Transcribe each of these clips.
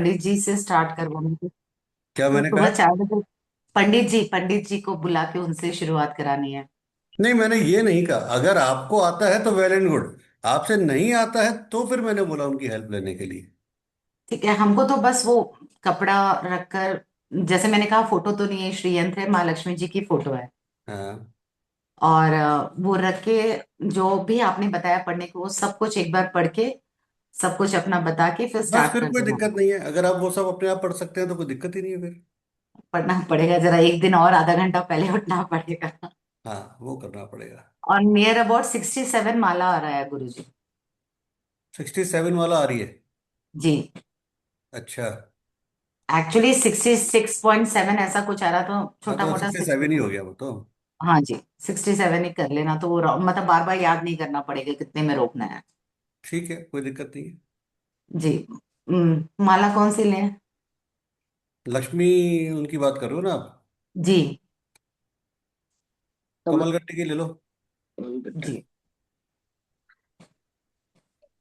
पंडित जी से स्टार्ट करवाऊंगी। क्या तो मैंने सुबह कहा? 4 बजे पंडित जी को बुला के उनसे शुरुआत करानी है। नहीं, मैंने ये नहीं कहा। अगर आपको आता है तो वेल एंड गुड। आपसे नहीं आता है तो फिर मैंने बोला उनकी हेल्प लेने के लिए। ठीक है, हमको तो बस वो कपड़ा रखकर, जैसे मैंने कहा, फोटो तो नहीं है, श्री यंत्र है, माँ लक्ष्मी जी की फोटो है। हाँ। और वो रख के जो भी आपने बताया पढ़ने को, वो सब कुछ एक बार पढ़ के, सब कुछ अपना बता के फिर बस स्टार्ट फिर कर कोई देना। दिक्कत नहीं है। अगर आप वो सब अपने आप पढ़ सकते हैं तो कोई दिक्कत ही नहीं है फिर। पढ़ना पड़ेगा जरा, एक दिन और आधा घंटा पहले उठना पड़ेगा। हाँ, वो करना पड़ेगा। और नियर अबाउट 67 माला आ रहा है गुरु जी। 67 वाला आ रही है? जी। अच्छा। एक्चुअली 66.7 ऐसा कुछ आ रहा, तो हाँ, छोटा तो मोटा 67 ही 60। हो गया वो तो। हाँ जी, 67 ही कर लेना, तो वो मतलब बार बार याद नहीं करना पड़ेगा कितने में रोकना है। ठीक है, कोई दिक्कत नहीं है। जी। माला कौन सी लें? लक्ष्मी उनकी बात कर रहे हो ना आप? जी। कमलगट्टी की ले लो। जी।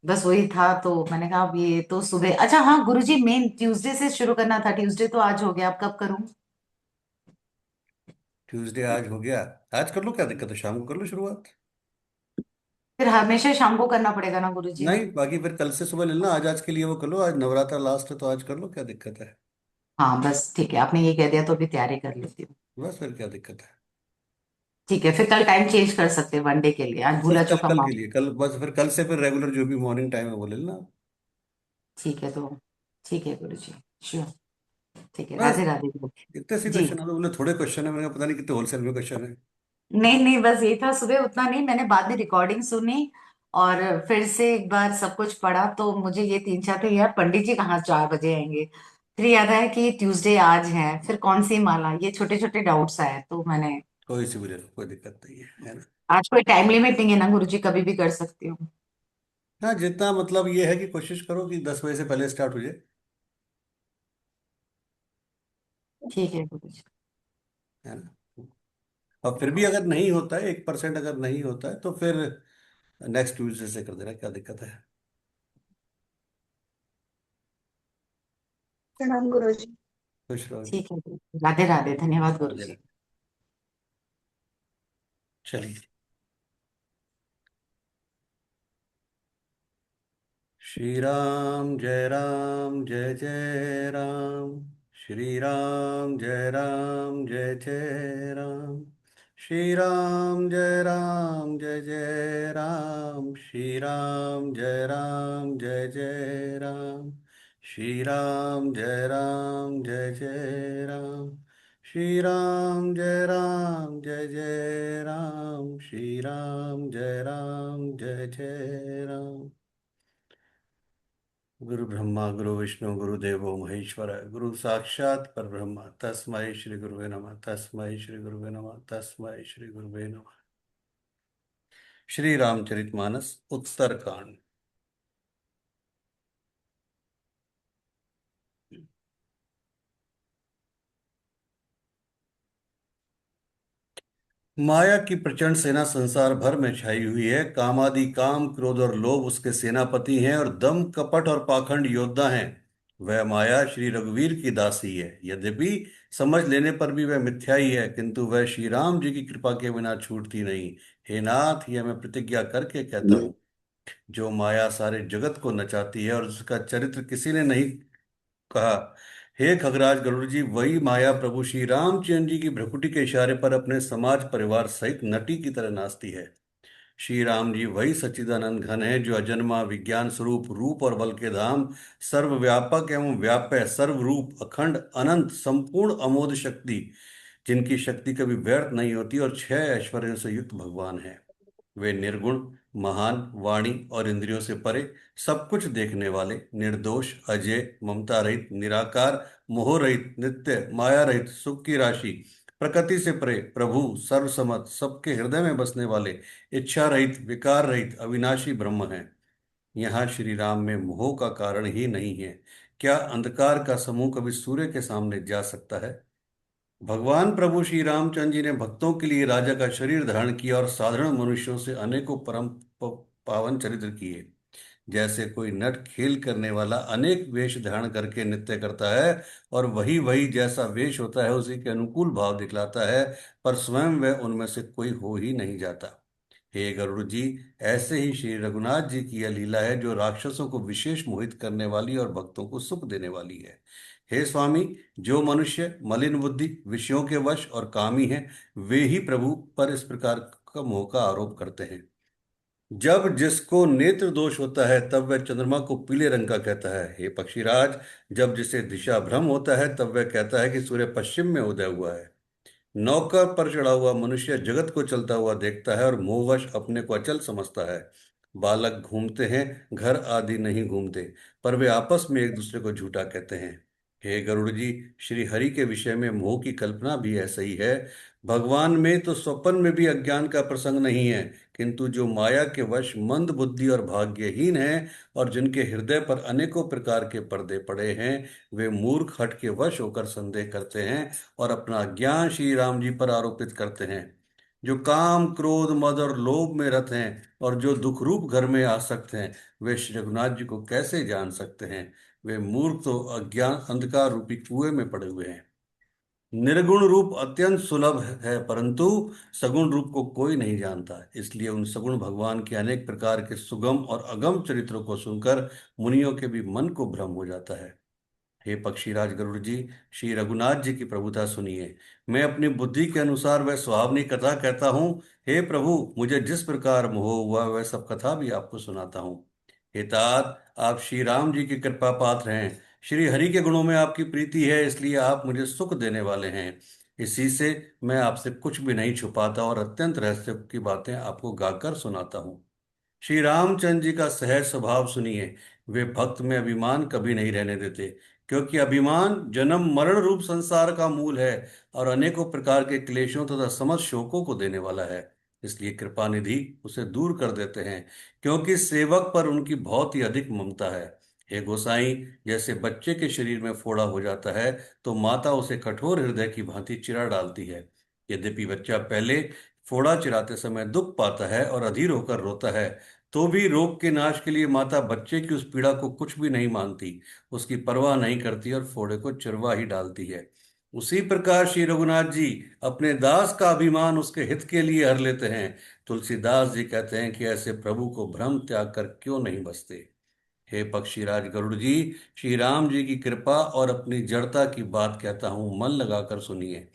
बस वही था, तो मैंने कहा अब ये तो सुबह, अच्छा हाँ गुरुजी, मेन ट्यूसडे से शुरू करना था। ट्यूसडे तो आज हो गया, अब कब करूं? ट्यूसडे आज हो गया। आज कर लो, क्या दिक्कत है, शाम को कर लो शुरुआत। फिर हमेशा शाम को करना पड़ेगा ना गुरुजी? नहीं, बाकी फिर कल से सुबह ले लेना। आज आज के लिए वो कर लो। आज नवरात्र लास्ट है तो आज कर लो, क्या दिक्कत है। हाँ बस ठीक है, आपने ये कह दिया तो अभी तैयारी कर लेती हूँ। बस फिर क्या दिक्कत है। ठीक है, फिर कल टाइम चेंज कर सकते हैं वनडे के लिए, आज बस भूला कल चूका कल के माफ। लिए, कल बस फिर कल से फिर रेगुलर जो भी मॉर्निंग टाइम है वो ले लेना। ठीक है तो, ठीक है गुरुजी, श्योर। ठीक है, बस राधे राधे गुरुजी। इतने से जी। क्वेश्चन है तो बोले थोड़े क्वेश्चन है। मैंने कहा पता नहीं कितने होलसेल में क्वेश्चन है। नहीं नहीं, बस यही था, सुबह उतना नहीं, मैंने बाद में रिकॉर्डिंग सुनी और फिर से एक बार सब कुछ पढ़ा, तो मुझे ये तीन चार थे यार, पंडित जी कहाँ 4 बजे आएंगे। फिर याद आया कि ट्यूसडे आज है, फिर कौन सी माला, ये छोटे छोटे डाउट्स आए, तो मैंने, कोई सी भी ले लो, कोई दिक्कत नहीं है ना। आज कोई टाइम लिमिट नहीं है ना गुरुजी, कभी भी कर सकती हूँ? हाँ, जितना मतलब ये है कि कोशिश करो कि 10 बजे से पहले स्टार्ट हो जाए। ठीक है गुरुजी। है ना। और फिर भी अगर नहीं होता है, 1% अगर नहीं होता है तो फिर नेक्स्ट ट्यूजडे से कर देना, क्या दिक्कत है। प्रणाम गुरुजी। खुश रहो जी। ठीक है गुरुजी। राधे राधे, धन्यवाद राधे गुरुजी। राधे। चलिए। श्री राम जय राम। श्री राम जय जय राम। श्री राम जय जय राम। श्री राम जय जय राम। श्री राम जय जय राम। श्री राम जय जय राम। गुरु ब्रह्मा गुरु विष्णु गुरुदेवो महेश्वर गुरु साक्षात परब्रह्म तस्मै श्री गुरुवे नमः। तस्मै श्री गुरुवे नमः। तस्मै श्री गुरुवे नमः। श्री रामचरितमानस उत्तरकांड। माया की प्रचंड सेना संसार भर में छाई हुई है। कामादि काम क्रोध और लोभ उसके सेनापति हैं और दम कपट और पाखंड योद्धा हैं। वह माया श्री रघुवीर की दासी है। यद्यपि समझ लेने पर भी वह मिथ्या ही है, किंतु वह श्री राम जी की कृपा के बिना छूटती नहीं। हे नाथ, यह मैं प्रतिज्ञा करके कहता हूँ। जो माया सारे जगत को नचाती है और उसका चरित्र किसी ने नहीं कहा। हे खगराज गरुड़ जी, वही माया प्रभु श्री रामचंद्र जी की भ्रकुटी के इशारे पर अपने समाज परिवार सहित नटी की तरह नाचती है। श्री राम जी वही सच्चिदानंद घन है जो अजन्मा विज्ञान स्वरूप रूप और बल के धाम, सर्वव्यापक एवं व्याप्य सर्वरूप अखंड अनंत संपूर्ण अमोघ शक्ति, जिनकी शक्ति कभी व्यर्थ नहीं होती और 6 ऐश्वर्यों से युक्त भगवान है। वे निर्गुण, महान, वाणी और इंद्रियों से परे, सब कुछ देखने वाले, निर्दोष, अजय, ममता रहित, निराकार, मोह रहित, नित्य, माया रहित, सुख की राशि, प्रकृति से परे, प्रभु, सर्वसमत, सबके हृदय में बसने वाले, इच्छा रहित, विकार रहित, अविनाशी ब्रह्म हैं। यहाँ श्री राम में मोह का कारण ही नहीं है। क्या अंधकार का समूह कभी सूर्य के सामने जा सकता है? भगवान प्रभु श्री रामचंद्र जी ने भक्तों के लिए राजा का शरीर धारण किया और साधारण मनुष्यों से अनेकों परम पावन चरित्र किए। जैसे कोई नट खेल करने वाला अनेक वेश धारण करके नृत्य करता है, और वही वही जैसा वेश होता है उसी के अनुकूल भाव दिखलाता है, पर स्वयं वह उनमें से कोई हो ही नहीं जाता। हे गरुड़ जी, ऐसे ही श्री रघुनाथ जी की यह लीला है जो राक्षसों को विशेष मोहित करने वाली और भक्तों को सुख देने वाली है। हे स्वामी, जो मनुष्य मलिन बुद्धि, विषयों के वश और कामी हैं, वे ही प्रभु पर इस प्रकार का मोह का आरोप करते हैं। जब जिसको नेत्र दोष होता है तब वह चंद्रमा को पीले रंग का कहता है। हे पक्षीराज, जब जिसे दिशा भ्रम होता है तब वह कहता है कि सूर्य पश्चिम में उदय हुआ है। नौका पर चढ़ा हुआ मनुष्य जगत को चलता हुआ देखता है और मोहवश अपने को अचल समझता है। बालक घूमते हैं, घर आदि नहीं घूमते, पर वे आपस में एक दूसरे को झूठा कहते हैं। हे गरुड़ जी, श्री हरि के विषय में मोह की कल्पना भी ऐसा ही है। भगवान में तो स्वप्न में भी अज्ञान का प्रसंग नहीं है, किंतु जो माया के वश मंद बुद्धि और भाग्यहीन हैं और जिनके हृदय पर अनेकों प्रकार के पर्दे पड़े हैं, वे मूर्ख हठ के वश होकर संदेह करते हैं और अपना ज्ञान श्री राम जी पर आरोपित करते हैं। जो काम क्रोध मद और लोभ में रत हैं और जो दुख रूप घर में आसक्त हैं, वे श्री रघुनाथ जी को कैसे जान सकते हैं? वे मूर्ख तो अज्ञान अंधकार रूपी कुएं में पड़े हुए हैं। निर्गुण रूप अत्यंत सुलभ है, परंतु सगुण रूप को कोई नहीं जानता। इसलिए उन सगुण भगवान के अनेक प्रकार के सुगम और अगम चरित्रों को सुनकर मुनियों के भी मन को भ्रम हो जाता है। हे पक्षीराज गरुड़ जी, श्री रघुनाथ जी की प्रभुता सुनिए। मैं अपनी बुद्धि के अनुसार वह सुहावनी कथा कहता हूँ। हे प्रभु, मुझे जिस प्रकार मोह हुआ वह सब कथा भी आपको सुनाता हूँ। हे तात, आप श्री राम जी की कृपा पात्र हैं। श्री हरि के गुणों में आपकी प्रीति है, इसलिए आप मुझे सुख देने वाले हैं। इसी से मैं आपसे कुछ भी नहीं छुपाता और अत्यंत रहस्य की बातें आपको गाकर सुनाता हूँ। श्री रामचंद्र जी का सहज स्वभाव सुनिए। वे भक्त में अभिमान कभी नहीं रहने देते, क्योंकि अभिमान जन्म मरण रूप संसार का मूल है और अनेकों प्रकार के क्लेशों तथा समस्त शोकों को देने वाला है। इसलिए कृपा निधि उसे दूर कर देते हैं, क्योंकि सेवक पर उनकी बहुत ही अधिक ममता है। हे गोसाई, जैसे बच्चे के शरीर में फोड़ा हो जाता है तो माता उसे कठोर हृदय की भांति चिरा डालती है। यद्यपि बच्चा पहले फोड़ा चिराते समय दुख पाता है और अधीर होकर रोता है, तो भी रोग के नाश के लिए माता बच्चे की उस पीड़ा को कुछ भी नहीं मानती, उसकी परवाह नहीं करती और फोड़े को चिरवा ही डालती है। उसी प्रकार श्री रघुनाथ जी अपने दास का अभिमान उसके हित के लिए हर लेते हैं। तुलसीदास जी कहते हैं कि ऐसे प्रभु को भ्रम त्याग कर क्यों नहीं बसते। हे पक्षीराज गरुड़ जी, श्री राम जी की कृपा और अपनी जड़ता की बात कहता हूं, मन लगाकर सुनिए।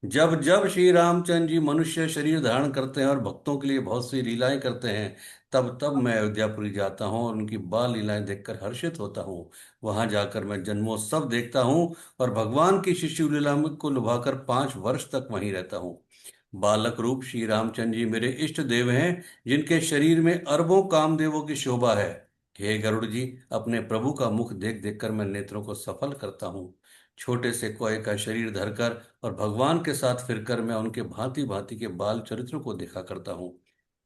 जब जब श्री रामचंद्र जी मनुष्य शरीर धारण करते हैं और भक्तों के लिए बहुत सी लीलाएं करते हैं, तब तब मैं अयोध्यापुरी जाता हूँ और उनकी बाल लीलाएं देखकर हर्षित होता हूँ। वहां जाकर मैं जन्मोत्सव देखता हूँ और भगवान की शिशु लीला को लुभाकर 5 वर्ष तक वहीं रहता हूँ। बालक रूप श्री रामचंद्र जी मेरे इष्ट देव हैं, जिनके शरीर में अरबों कामदेवों की शोभा है। हे गरुड़ जी, अपने प्रभु का मुख देख देखकर मैं नेत्रों को सफल करता हूँ। छोटे से कोए का शरीर धरकर और भगवान के साथ फिरकर मैं उनके भांति भांति के बाल चरित्रों को देखा करता हूँ।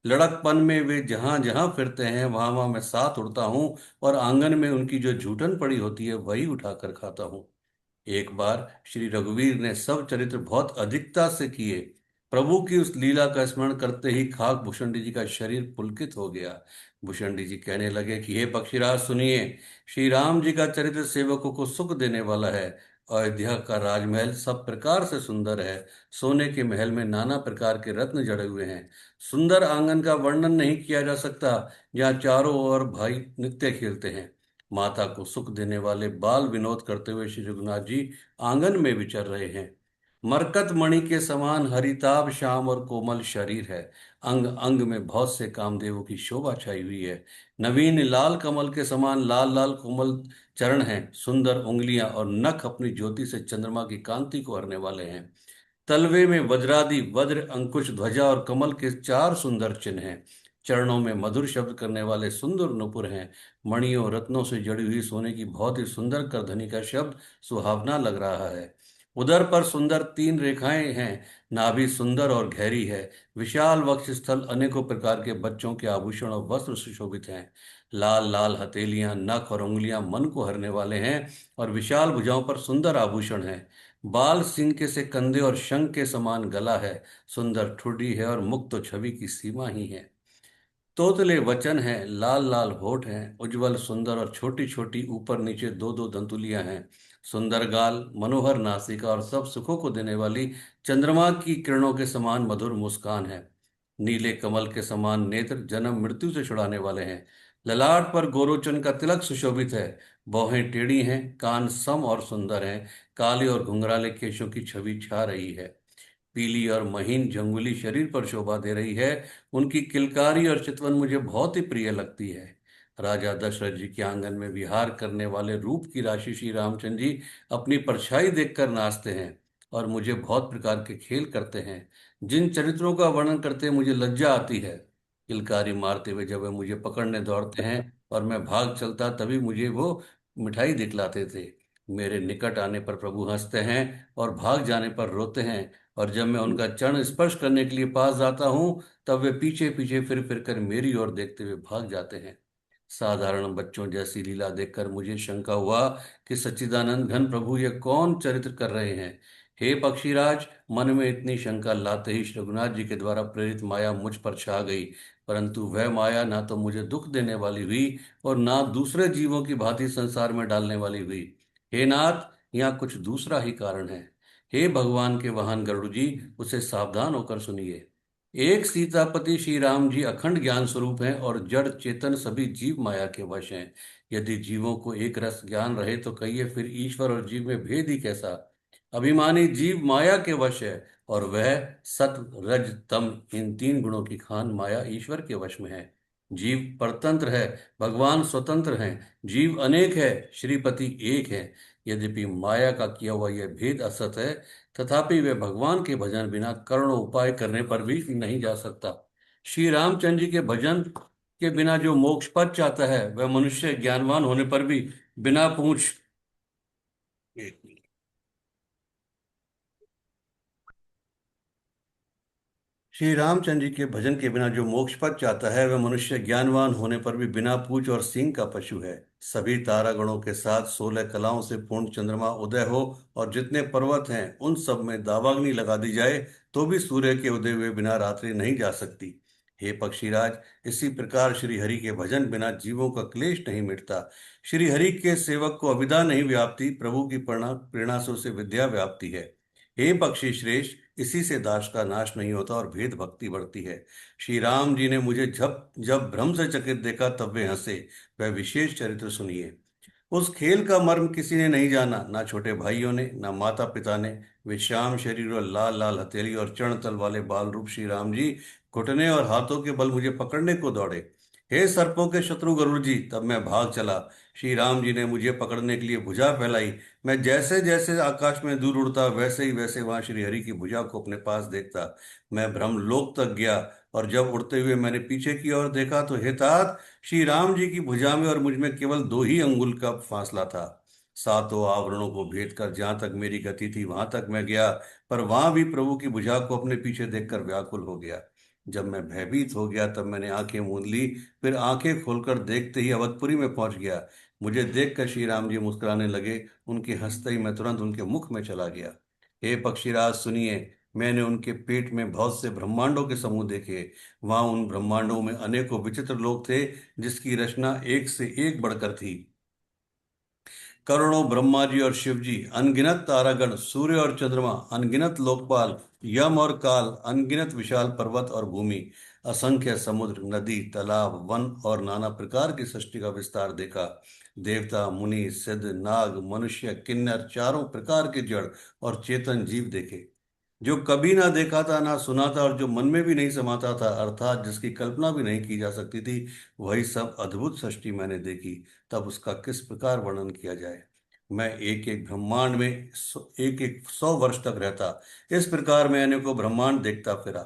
लड़कपन में वे जहां जहां फिरते हैं वहां वहां मैं साथ उड़ता हूँ और आंगन में उनकी जो जूठन पड़ी होती है वही उठाकर खाता हूँ। एक बार श्री रघुवीर ने सब चरित्र बहुत अधिकता से किए। प्रभु की उस लीला का स्मरण करते ही खाक भूषणी जी का शरीर पुलकित हो गया। भूषणी जी कहने लगे कि हे पक्षीराज सुनिए, श्री राम जी का चरित्र सेवकों को सुख देने वाला है। अयोध्या का राजमहल सब प्रकार से सुंदर है। सोने के महल में नाना प्रकार के रत्न जड़े हुए हैं। सुंदर आंगन का वर्णन नहीं किया जा सकता, जहाँ चारों ओर भाई नृत्य खेलते हैं। माता को सुख देने वाले बाल विनोद करते हुए श्री रघुनाथ जी आंगन में विचर रहे हैं। मरकत मणि के समान हरिताभ श्याम और कोमल शरीर है। अंग अंग में बहुत से कामदेवों की शोभा छाई हुई है। नवीन लाल कमल के समान लाल लाल कोमल चरण हैं। सुंदर उंगलियां और नख अपनी ज्योति से चंद्रमा की कांति को हरने वाले हैं। तलवे में वज्रादि वज्र अंकुश ध्वजा और कमल के 4 सुंदर चिन्ह हैं। चरणों में मधुर शब्द करने वाले सुंदर नुपुर हैं। मणियों रत्नों से जड़ी हुई सोने की बहुत ही सुंदर करधनी का शब्द सुहावना लग रहा है। उदर पर सुंदर 3 रेखाएं हैं। नाभि सुंदर और गहरी है। विशाल वक्ष स्थल अनेकों प्रकार के बच्चों के आभूषण और वस्त्र सुशोभित हैं। लाल लाल हथेलियां, नख और उंगलियां मन को हरने वाले हैं और विशाल भुजाओं पर सुंदर आभूषण हैं। बाल सिंह के से कंधे और शंख के समान गला है। सुंदर ठुड्डी है और मुख तो छवि की सीमा ही है। तोतले वचन हैं, लाल लाल होठ हैं, उज्जवल सुंदर और छोटी छोटी ऊपर नीचे दो दो दंतुलियां हैं। सुंदर गाल, मनोहर नासिका और सब सुखों को देने वाली चंद्रमा की किरणों के समान मधुर मुस्कान है। नीले कमल के समान नेत्र जन्म मृत्यु से छुड़ाने वाले हैं। ललाट पर गोरोचन का तिलक सुशोभित है। भौहें टेढ़ी हैं, कान सम और सुंदर हैं। काले और घुंघराले केशों की छवि छा रही है। पीली और महीन झंगुली शरीर पर शोभा दे रही है। उनकी किलकारी और चितवन मुझे बहुत ही प्रिय लगती है। राजा दशरथ जी के आंगन में विहार करने वाले रूप की राशि श्री रामचंद्र जी अपनी परछाई देखकर नाचते हैं और मुझे बहुत प्रकार के खेल करते हैं, जिन चरित्रों का वर्णन करते मुझे लज्जा आती है। किलकारी मारते हुए जब वे मुझे पकड़ने दौड़ते हैं और मैं भाग चलता, तभी मुझे वो मिठाई दिखलाते थे। मेरे निकट आने पर प्रभु हंसते हैं और भाग जाने पर रोते हैं, और जब मैं उनका चरण स्पर्श करने के लिए पास जाता हूं, तब वे पीछे पीछे फिर फिर कर मेरी ओर देखते हुए भाग जाते हैं। साधारण बच्चों जैसी लीला देखकर मुझे शंका हुआ कि सच्चिदानंद घन प्रभु ये कौन चरित्र कर रहे हैं। हे पक्षीराज, मन में इतनी शंका लाते ही श्री रघुनाथ जी के द्वारा प्रेरित माया मुझ पर छा गई। परंतु वह माया ना तो मुझे दुख देने वाली हुई और ना दूसरे जीवों की भांति संसार में डालने वाली हुई। हे नाथ, यहाँ कुछ दूसरा ही कारण है। हे भगवान के वाहन गरुड़ जी, उसे सावधान होकर सुनिए। एक सीतापति श्री राम जी अखंड ज्ञान स्वरूप हैं और जड़ चेतन सभी जीव माया के वश हैं। यदि जीवों को एक रस ज्ञान रहे तो कहिए फिर ईश्वर और जीव में भेद ही कैसा। अभिमानी जीव माया के वश है और वह सत रज तम इन तीन गुणों की खान माया ईश्वर के वश में है। जीव परतंत्र है, भगवान स्वतंत्र हैं। जीव अनेक है, श्रीपति एक है। यद्यपि माया का किया हुआ यह भेद असत है, तथापि वे भगवान के भजन बिना करोड़ों उपाय करने पर भी नहीं जा सकता। श्री रामचंद्र जी के भजन के बिना जो मोक्ष पद चाहता है, वह मनुष्य ज्ञानवान होने पर भी बिना पूछ। एक मिनट। श्री रामचंद्र जी के भजन के बिना जो मोक्ष पद चाहता है, वह मनुष्य ज्ञानवान होने पर भी बिना पूछ और सींग का पशु है। सभी तारागणों के साथ 16 कलाओं से पूर्ण चंद्रमा उदय हो और जितने पर्वत हैं उन सब में दावाग्नि लगा दी जाए, तो भी सूर्य के उदय हुए बिना रात्रि नहीं जा सकती। हे पक्षीराज, इसी प्रकार श्री हरि के भजन बिना जीवों का क्लेश नहीं मिटता। श्री हरि के सेवक को अविद्या नहीं व्याप्ति, प्रभु की प्रेरणा प्रेरणा से उसे विद्या व्याप्ति है। हे पक्षी श्रेष्ठ, इसी से दास का नाश नहीं होता और भेद भक्ति बढ़ती है। श्री राम जी ने मुझे जब जब भ्रम से चकित देखा, तब वे हंसे। वह विशेष चरित्र सुनिए। उस खेल का मर्म किसी ने नहीं जाना, ना छोटे भाइयों ने, ना माता पिता ने। वे श्याम शरीर और लाल लाल हथेली और चरण तल वाले बाल रूप श्री राम जी घुटने और हाथों के बल मुझे पकड़ने को दौड़े। हे सर्पों के शत्रु गरुड़ जी, तब मैं भाग चला। श्री राम जी ने मुझे पकड़ने के लिए भुजा फैलाई। मैं जैसे जैसे आकाश में दूर उड़ता, वैसे ही वैसे वहां श्री हरि की भुजा को अपने पास देखता। मैं ब्रह्म लोक तक गया, और जब उड़ते हुए मैंने पीछे की ओर देखा, तो हे तात, श्री राम जी की भुजा में और मुझ में केवल 2 ही अंगुल का फासला था। सातों आवरणों को भेद कर जहां तक मेरी गति थी वहां तक मैं गया, पर वहां भी प्रभु की भुजा को अपने पीछे देखकर व्याकुल हो गया। जब मैं भयभीत हो गया, तब मैंने आंखें मूंद ली। फिर आंखें खोलकर देखते ही अवधपुरी में पहुंच गया। मुझे देखकर श्री राम जी मुस्कुराने लगे। उनके हंसते ही मैं तुरंत उनके मुख में चला गया। हे पक्षीराज सुनिए, मैंने उनके पेट में बहुत से ब्रह्मांडों के समूह देखे। वहां उन ब्रह्मांडों में अनेकों विचित्र लोग थे, जिसकी रचना एक से एक बढ़कर थी। करोड़ों ब्रह्मा जी और शिव जी, अनगिनत तारागण, सूर्य और चंद्रमा, अनगिनत लोकपाल, यम और काल, अनगिनत विशाल पर्वत और भूमि, असंख्य समुद्र, नदी, तालाब, वन और नाना प्रकार की सृष्टि का विस्तार देखा। देवता, मुनि, सिद्ध, नाग, मनुष्य, किन्नर, चारों प्रकार के जड़ और चेतन जीव देखे, जो कभी ना देखा था ना सुना था, और जो मन में भी नहीं समाता था, अर्थात जिसकी कल्पना भी नहीं की जा सकती थी, वही सब अद्भुत सृष्टि मैंने देखी। तब उसका किस प्रकार वर्णन किया जाए। मैं एक एक ब्रह्मांड में एक एक 100 वर्ष तक रहता। इस प्रकार मैं अनेकों ब्रह्मांड देखता फिरा।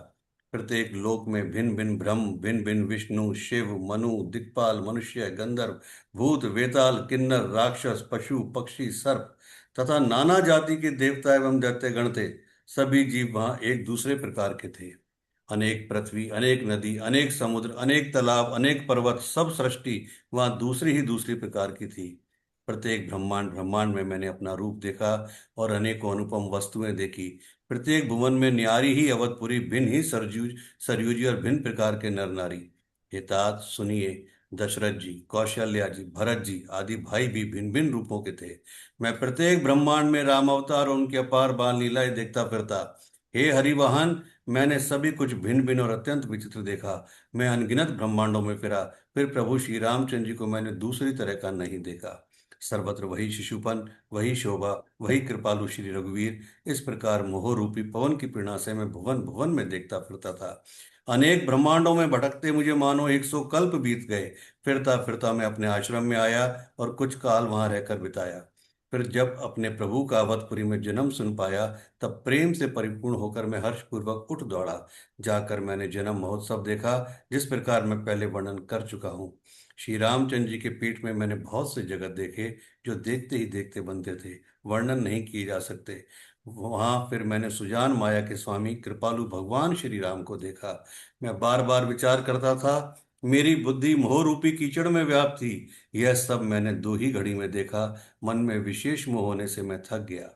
प्रत्येक लोक में भिन्न भिन्न ब्रह्म, भिन्न भिन्न विष्णु, शिव, मनु, दिक्पाल, मनुष्य, गंधर्व, भूत, वेताल, किन्नर, राक्षस, पशु, पक्षी, सर्प तथा नाना जाति के देवता एवं दैत्य गण थे। सभी जीव वहां एक दूसरे प्रकार के थे। अनेक पृथ्वी, अनेक नदी, अनेक समुद्र, अनेक तालाब, अनेक पर्वत, सब सृष्टि वहां दूसरी ही दूसरी प्रकार की थी। प्रत्येक ब्रह्मांड ब्रह्मांड में मैंने अपना रूप देखा और अनेकों अनुपम वस्तुएं देखी। प्रत्येक भुवन में न्यारी ही अवधपुरी, भिन्न ही सरयूजी और भिन्न प्रकार के नर नारी। हे तात सुनिए, दशरथ जी, कौशल्या जी, भरत जी आदि भाई भी भिन्न भिन्न रूपों के थे। मैं प्रत्येक ब्रह्मांड में राम अवतार और उनके अपार बाल लीलाएं देखता फिरता। हे हरिवाहन, मैंने सभी कुछ भिन्न भिन्न और अत्यंत विचित्र देखा। मैं अनगिनत ब्रह्मांडों में फिरा, फिर प्रभु श्री रामचंद्र जी को मैंने दूसरी तरह का नहीं देखा। सर्वत्र वही शिशुपन, वही शोभा, वही कृपालु श्री रघुवीर। इस प्रकार मोह रूपी पवन की प्रेरणा से मैं भुवन भुवन में देखता फिरता था। अनेक ब्रह्मांडों में भटकते मुझे मानो 100 कल्प बीत गए। फिरता फिरता मैं अपने आश्रम में आया और कुछ काल वहां रहकर बिताया। फिर जब अपने प्रभु का अवधपुरी में जन्म सुन पाया, तब प्रेम से परिपूर्ण होकर मैं हर्षपूर्वक उठ दौड़ा। जाकर मैंने जन्म महोत्सव देखा, जिस प्रकार मैं पहले वर्णन कर चुका हूँ। श्री रामचंद्र जी के पीठ में मैंने बहुत से जगत देखे, जो देखते ही देखते बनते थे, वर्णन नहीं किए जा सकते। वहां फिर मैंने सुजान माया के स्वामी कृपालु भगवान श्री राम को देखा। मैं बार बार विचार करता था, मेरी बुद्धि मोह रूपी कीचड़ में व्याप्त थी। यह सब मैंने दो ही घड़ी में देखा। मन में विशेष मोह होने से मैं थक गया।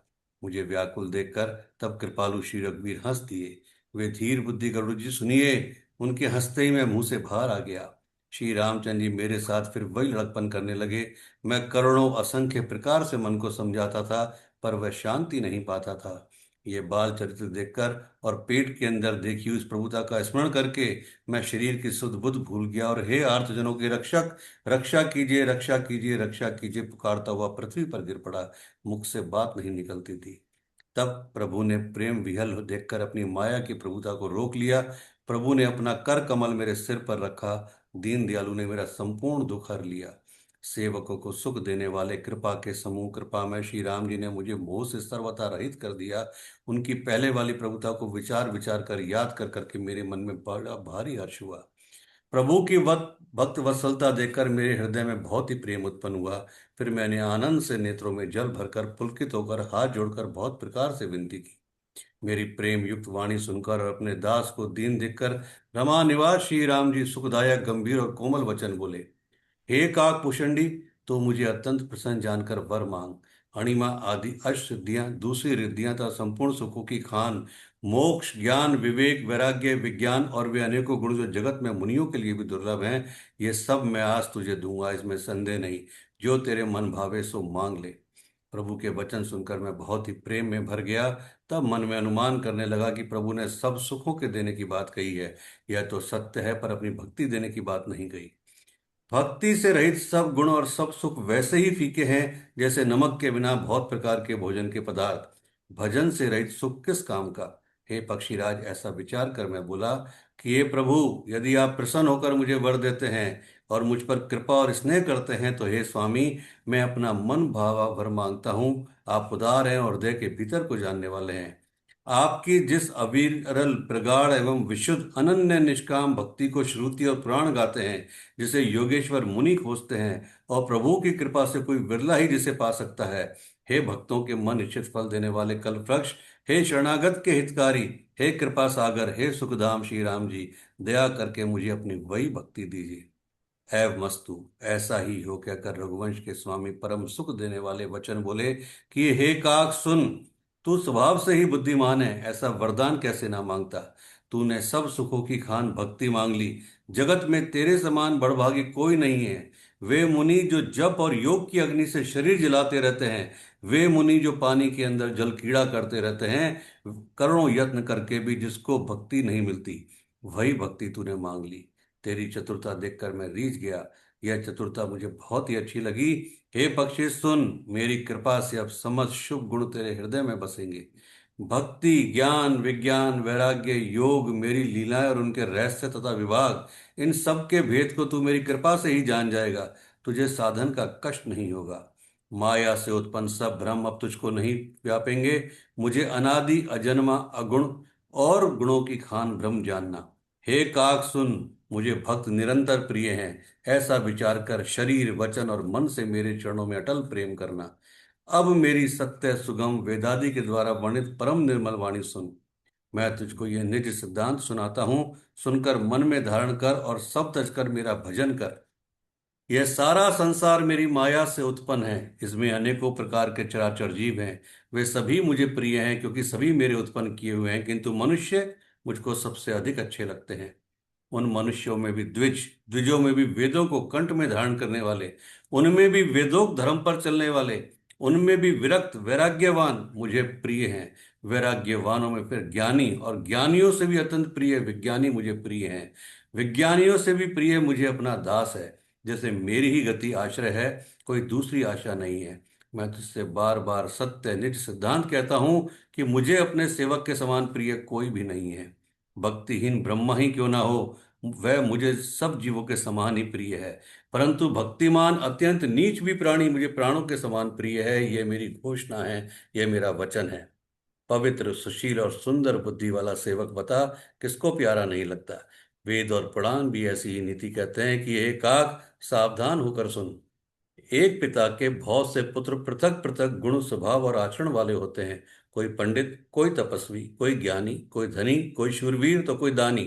मुझे व्याकुल देखकर तब कृपालु श्री रघुवीर हंस दिए। वे धीर बुद्धि गरुड़ जी सुनिए। उनके हंसते ही मैं मुंह से बाहर आ गया। श्री रामचंद्र जी मेरे साथ फिर वही लड़कपन करने लगे। मैं करोड़ों असंख्य प्रकार से मन को समझाता था, पर वह शांति नहीं पाता था। ये बाल चरित्र देखकर और पेट के अंदर देखी उस प्रभुता का स्मरण करके मैं शरीर की सुध बुध भूल गया और हे आर्तजनों के रक्षक, रक्षा कीजिए, रक्षा कीजिए, रक्षा कीजिए पुकारता हुआ पृथ्वी पर गिर पड़ा। मुख से बात नहीं निकलती थी। तब प्रभु ने प्रेम विहल देखकर अपनी माया की प्रभुता को रोक लिया। प्रभु ने अपना कर कमल मेरे सिर पर रखा। दीन दयालु ने मेरा संपूर्ण दुख हर लिया। सेवकों को सुख देने वाले कृपा के समूह कृपा में श्री राम जी ने मुझे मोह से सर्वथा रहित कर दिया। उनकी पहले वाली प्रभुता को विचार विचार कर याद कर करके मेरे मन में बड़ा भारी हर्ष हुआ। प्रभु की भक्त वत्सलता देखकर मेरे हृदय में बहुत ही प्रेम उत्पन्न हुआ। फिर मैंने आनंद से नेत्रों में जल भरकर पुलकित होकर हाथ जोड़कर बहुत प्रकार से विनती की। मेरी प्रेम युक्त वाणी सुनकर और अपने दास को दीन देखकर रमा निवास श्री राम जी सुखदायक गंभीर और कोमल वचन बोले। हे काक पुषंडी, तो मुझे अत्यंत प्रसन्न जानकर वर मांग। अणिमा आदि अष्ट सिद्धियां, दूसरी रिद्धियां तथा संपूर्ण सुखों की खान, मोक्ष, ज्ञान, विवेक, वैराग्य, विज्ञान और वे अनेकों गुण जो जगत में मुनियों के लिए भी दुर्लभ हैं, ये सब मैं आज तुझे दूंगा, इसमें संदेह नहीं। जो तेरे मन भावे सो मांग ले। प्रभु के वचन सुनकर मैं बहुत ही प्रेम में भर गया। तब मन में अनुमान करने लगा कि प्रभु ने सब सुखों के देने की बात कही है। यह तो सत्य है, पर अपनी भक्ति देने की बात नहीं कही। भक्ति से रहित सब गुण और सब सुख वैसे ही फीके हैं, जैसे नमक के बिना बहुत प्रकार के भोजन के पदार्थ। भजन से रहित सुख किस काम का। हे पक्षीराज, ऐसा विचार कर मैं बोला कि हे प्रभु, यदि आप प्रसन्न होकर मुझे वर देते हैं और मुझ पर कृपा और स्नेह करते हैं, तो हे स्वामी, मैं अपना मन भावा वर मांगता हूँ। आप उदार हैं और हृदय के भीतर को जानने वाले हैं। आपकी जिस अविरल प्रगाढ़ एवं विशुद्ध अनन्य निष्काम भक्ति को श्रुति और पुराण गाते हैं, जिसे योगेश्वर मुनि खोजते हैं, और प्रभु की कृपा से कोई बिरला ही जिसे पा सकता है। हे भक्तों के मन इच्छित फल देने वाले कल्प वृक्ष, हे शरणागत के हितकारी, हे कृपा सागर, हे सुखधाम श्री राम जी, दया करके मुझे अपनी वही भक्ति दीजिए। ऐव मस्तु। ऐसा ही हो कहकर रघुवंश के स्वामी परम सुख देने वाले वचन बोले कि हे काक सुन, तू स्वभाव से ही बुद्धिमान है, ऐसा वरदान कैसे ना मांगता। तूने सब सुखों की खान भक्ति मांग ली। जगत में तेरे समान बड़भागी कोई नहीं है। वे मुनि जो जप और योग की अग्नि से शरीर जलाते रहते हैं, वे मुनि जो पानी के अंदर जल कीड़ा करते रहते हैं, करोड़ों यत्न करके भी जिसको भक्ति नहीं मिलती, वही भक्ति तूने मांग ली। तेरी चतुरता देखकर मैं रीझ गया। यह चतुरता मुझे बहुत ही अच्छी लगी। हे पक्षी सुन, मेरी कृपा से अब समस्त शुभ गुण तेरे हृदय में बसेंगे। भक्ति, ज्ञान, विज्ञान, वैराग्य, योग, मेरी लीलाएं और उनके रहस्य तथा विभाग, इन सब के भेद को तू मेरी कृपा से ही जान जाएगा। तुझे साधन का कष्ट नहीं होगा। माया से उत्पन्न सब भ्रम अब तुझको नहीं व्यापेंगे। मुझे अनादि अजन्मा अगुण और गुणों की खान ब्रह्म जानना। हे काक सुन, मुझे भक्त निरंतर प्रिय हैं, ऐसा विचार कर शरीर, वचन और मन से मेरे चरणों में अटल प्रेम करना। अब मेरी सत्य सुगम वेदादि के द्वारा वर्णित परम निर्मल वाणी सुन। मैं तुझको यह निज सिद्धांत सुनाता हूँ। सुनकर मन में धारण कर और सब तज कर मेरा भजन कर। यह सारा संसार मेरी माया से उत्पन्न है। इसमें अनेकों प्रकार के चराचर जीव हैं। वे सभी मुझे प्रिय हैं, क्योंकि सभी मेरे उत्पन्न किए हुए हैं, किंतु मनुष्य मुझको सबसे अधिक अच्छे लगते हैं। उन मनुष्यों में भी द्विज, द्विजों में भी वेदों को कंठ में धारण करने वाले, उनमें भी वेदोक्त धर्म पर चलने वाले, उनमें भी विरक्त वैराग्यवान मुझे प्रिय हैं। वैराग्यवानों में फिर ज्ञानी, और ज्ञानियों से भी अत्यंत प्रिय विज्ञानी मुझे प्रिय हैं। विज्ञानियों से भी प्रिय मुझे अपना दास है। जैसे मेरी ही गति आश्रय है, कोई दूसरी आशा नहीं है। मैं तुझसे बार बार सत्य निज सिद्धांत कहता हूं कि मुझे अपने सेवक के समान प्रिय कोई भी नहीं है। भक्तिहीन ब्रह्मा ही क्यों ना हो, वह मुझे सब जीवों के समान ही प्रिय है। परंतु भक्तिमान अत्यंत नीच भी प्राणी मुझे प्राणों के समान प्रिय है। यह मेरी घोषणा है, यह मेरा वचन है। पवित्र, सुशील और सुंदर बुद्धि वाला सेवक बता किसको प्यारा नहीं लगता। वेद और पुराण भी ऐसी ही नीति कहते हैं कि हे काक, सावधान होकर सुन। एक पिता के बहुत से पुत्र पृथक पृथक गुण, स्वभाव और आचरण वाले होते हैं। कोई पंडित, कोई तपस्वी, कोई ज्ञानी, कोई धनी, कोई शूरवीर तो कोई दानी,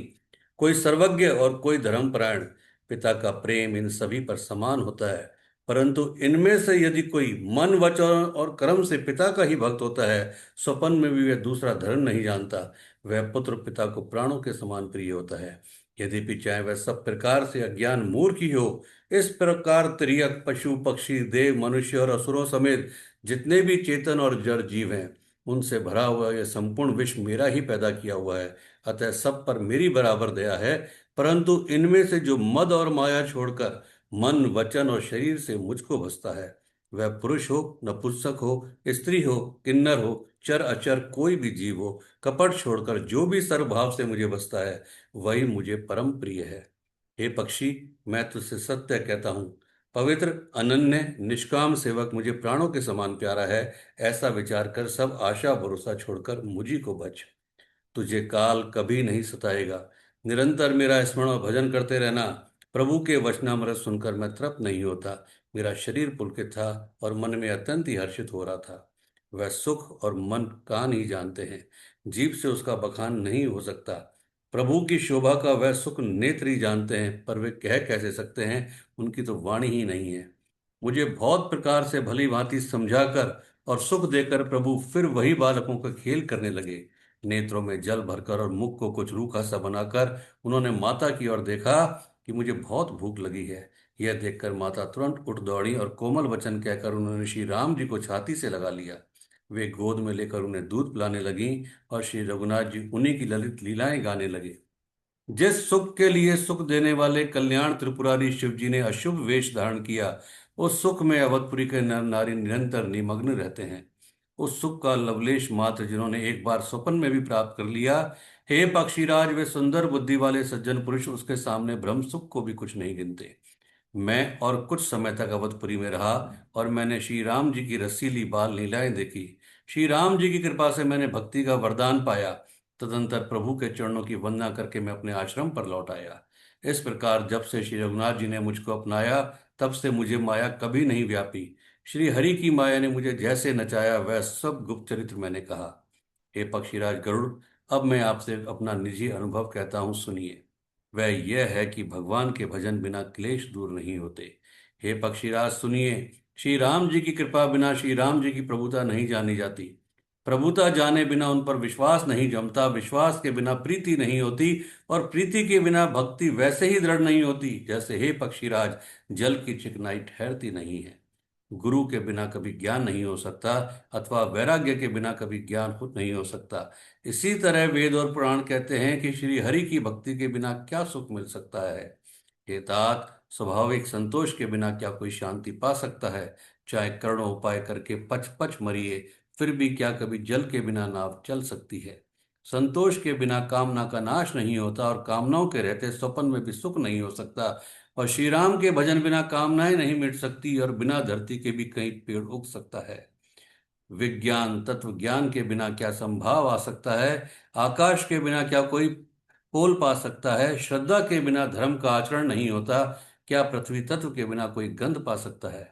कोई सर्वज्ञ और कोई धर्मपरायण। पिता का प्रेम इन सभी पर समान होता है। परंतु इनमें से यदि कोई मन, वचन और कर्म से पिता का ही भक्त होता है, स्वप्न में भी वह दूसरा धर्म नहीं जानता। वह पुत्र पिता को प्राणों के समान प्रिय होता है, यद्यपि चाहे वह सब प्रकार से अज्ञान मूर्ख ही हो। इस प्रकार त्रियक, पशु पक्षी, देव, मनुष्य और असुरों समेत जितने भी चेतन और जड़ जीव हैं, उनसे भरा हुआ यह संपूर्ण विश्व मेरा ही पैदा किया हुआ है। अतः सब पर मेरी बराबर दया है। परंतु इनमें से जो मद और माया छोड़कर मन, वचन और शरीर से मुझको भसता है, वह पुरुष हो, नपुंसक हो, स्त्री हो, किन्नर हो, चर अचर कोई भी जीव हो, कपट छोड़कर जो भी सर्वभाव से मुझे बसता है, वही मुझे परम प्रिय है। हे पक्षी, मैं तुझसे सत्य कहता हूँ, पवित्र, अनन्य, निष्काम सेवक मुझे प्राणों के समान प्यारा है। ऐसा विचार कर सब आशा भरोसा छोड़कर मुझी को बच। तुझे काल कभी नहीं सताएगा। निरंतर मेरा स्मरण और भजन करते रहना। प्रभु के वचनामृत सुनकर मैं तृप्त नहीं होता। मेरा शरीर पुलकित था और मन में अत्यंत ही हर्षित हो रहा था। वह सुख और मन कान ही जानते हैं, जीभ से उसका बखान नहीं हो सकता। प्रभु की शोभा का वह सुख नेत्र ही जानते हैं, पर वे कह कैसे सकते हैं, उनकी तो वाणी ही नहीं है। मुझे बहुत प्रकार से भली भांति समझाकर और सुख देकर प्रभु फिर वही बालकों का खेल करने लगे। नेत्रों में जल भरकर और मुख को कुछ रूखा सा बनाकर उन्होंने माता की ओर देखा कि मुझे बहुत भूख लगी है। यह देखकर माता तुरंत उठ दौड़ी और कोमल वचन कहकर उन्होंने श्री राम जी को छाती से लगा लिया। वे गोद में लेकर उन्हें दूध पिलाने लगी और श्री रघुनाथ जी उन्हीं की ललित लीलाएं गाने लगे। जिस सुख के लिए सुख देने वाले कल्याण त्रिपुरारी शिव जी ने अशुभ वेश धारण किया, उस सुख में अवधपुरी के नर नारी निरंतर निमग्न रहते हैं। उस सुख का लवलेश मात्र जिन्होंने एक बार स्वप्न में भी प्राप्त कर लिया, हे पक्षीराज, वे सुंदर बुद्धि वाले सज्जन पुरुष उसके सामने ब्रह्म सुख को भी कुछ नहीं गिनते। मैं और कुछ समय तक अवधपुरी में रहा और मैंने श्री राम जी की रसीली बाल लीलाएं देखी। श्री राम जी की कृपा से मैंने भक्ति का वरदान पाया। तदंतर प्रभु के चरणों की वंदना करके मैं अपने आश्रम पर लौट आया। इस प्रकार जब से श्री रघुनाथ जी ने मुझको अपनाया, तब से मुझे माया कभी नहीं व्यापी। श्री हरि की माया ने मुझे जैसे नचाया, वह सब गुप्त चरित्र मैंने कहा। हे पक्षीराज गरुड़, अब मैं आपसे अपना निजी अनुभव कहता हूँ, सुनिए। वह यह है कि भगवान के भजन बिना क्लेश दूर नहीं होते। हे पक्षीराज सुनिए, श्री राम जी की कृपा बिना श्री राम जी की प्रभुता नहीं जानी जाती। प्रभुता जाने बिना उन पर विश्वास नहीं जमता, विश्वास के बिना प्रीति नहीं होती, और प्रीति के बिना भक्ति वैसे ही दृढ़ नहीं होती जैसे, हे पक्षीराज, जल की चिकनाई ठहरती नहीं है। गुरु के बिना कभी ज्ञान नहीं हो सकता, अथवा वैराग्य के बिना कभी ज्ञान खुद नहीं हो सकता। इसी तरह वेद और पुराण कहते हैं कि श्री हरि की भक्ति के बिना क्या सुख मिल सकता है। हे तात, स्वाभाविक संतोष के बिना क्या कोई शांति पा सकता है। चाहे करोड़ों उपाय करके पच पच मरिए, फिर भी क्या कभी जल के बिना नाव चल सकती है। संतोष के बिना कामना का नाश नहीं होता, और कामनाओं के रहते स्वप्न में भी सुख नहीं हो सकता। और श्री राम के भजन बिना कामनाएं नहीं मिट सकती, और बिना धरती के भी कहीं पेड़ उग सकता है। विज्ञान तत्व ज्ञान के बिना क्या संभाव आ सकता है। आकाश के बिना क्या कोई पोल पा सकता है। श्रद्धा के बिना धर्म का आचरण नहीं होता। क्या पृथ्वी तत्व के बिना कोई गंध पा सकता है।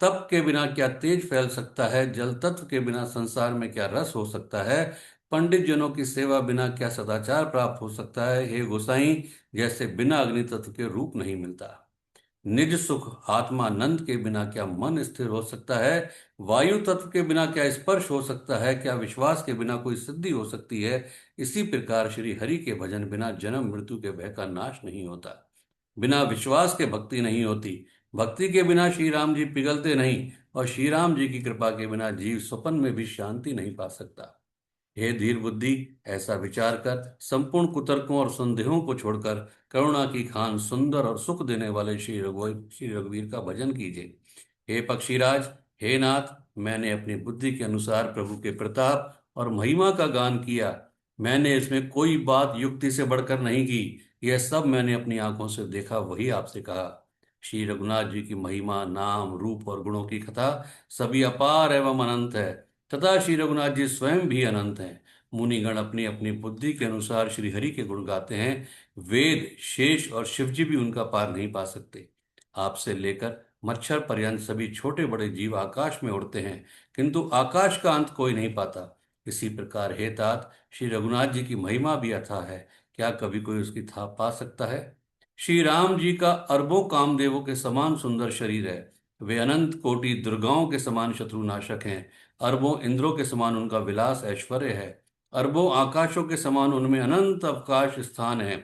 तप के बिना क्या तेज फैल सकता है। जल तत्व के बिना संसार में क्या रस हो सकता है। पंडित जनों की सेवा बिना क्या सदाचार प्राप्त हो सकता है। हे गोसाई, जैसे बिना अग्नि तत्व के रूप नहीं मिलता। निज सुख आत्मानंद के बिना क्या मन स्थिर हो सकता है? वायु तत्व के बिना क्या स्पर्श हो सकता है? क्या विश्वास के बिना कोई सिद्धि हो सकती है? इसी प्रकार श्री हरि के भजन बिना जन्म मृत्यु के भय का नाश नहीं होता। बिना विश्वास के भक्ति नहीं होती। भक्ति के बिना श्री राम जी पिघलते नहीं, और श्री राम जी की कृपा के बिना जीव स्वप्न में भी शांति नहीं पा सकता। हे धीर बुद्धि, ऐसा विचार कर संपूर्ण कुतर्कों और संदेहों को छोड़कर करुणा की खान सुंदर और सुख देने वाले श्री रघुवीर का भजन कीजिए। हे पक्षीराज, हे नाथ, मैंने अपनी बुद्धि के अनुसार प्रभु के प्रताप और महिमा का गान किया। मैंने इसमें कोई बात युक्ति से बढ़कर नहीं की। यह सब मैंने अपनी आंखों से देखा, वही आपसे कहा। श्री रघुनाथ जी की महिमा, नाम, रूप और गुणों की कथा सभी अपार एवं अनंत है, तथा श्री रघुनाथ जी स्वयं भी अनंत हैं। मुनिगण अपनी अपनी बुद्धि के अनुसार श्री हरि के गुण गाते हैं। वेद, शेष और शिवजी भी उनका पार नहीं पा सकते। आपसे लेकर मच्छर पर्यंत सभी छोटे बड़े जीव आकाश में उड़ते हैं, किंतु आकाश का अंत कोई नहीं पाता। इसी प्रकार हे तात, श्री रघुनाथ जी की महिमा भी अथाह है, क्या कभी कोई उसकी था पा सकता है? श्री राम जी का अरबों कामदेवों के समान सुंदर शरीर है। वे अनंत कोटि दुर्गाओं के समान शत्रुनाशक हैं। अरबों इंद्रों के समान उनका विलास ऐश्वर्य है। अरबों आकाशों के समान उनमें अनंत अवकाश स्थान है।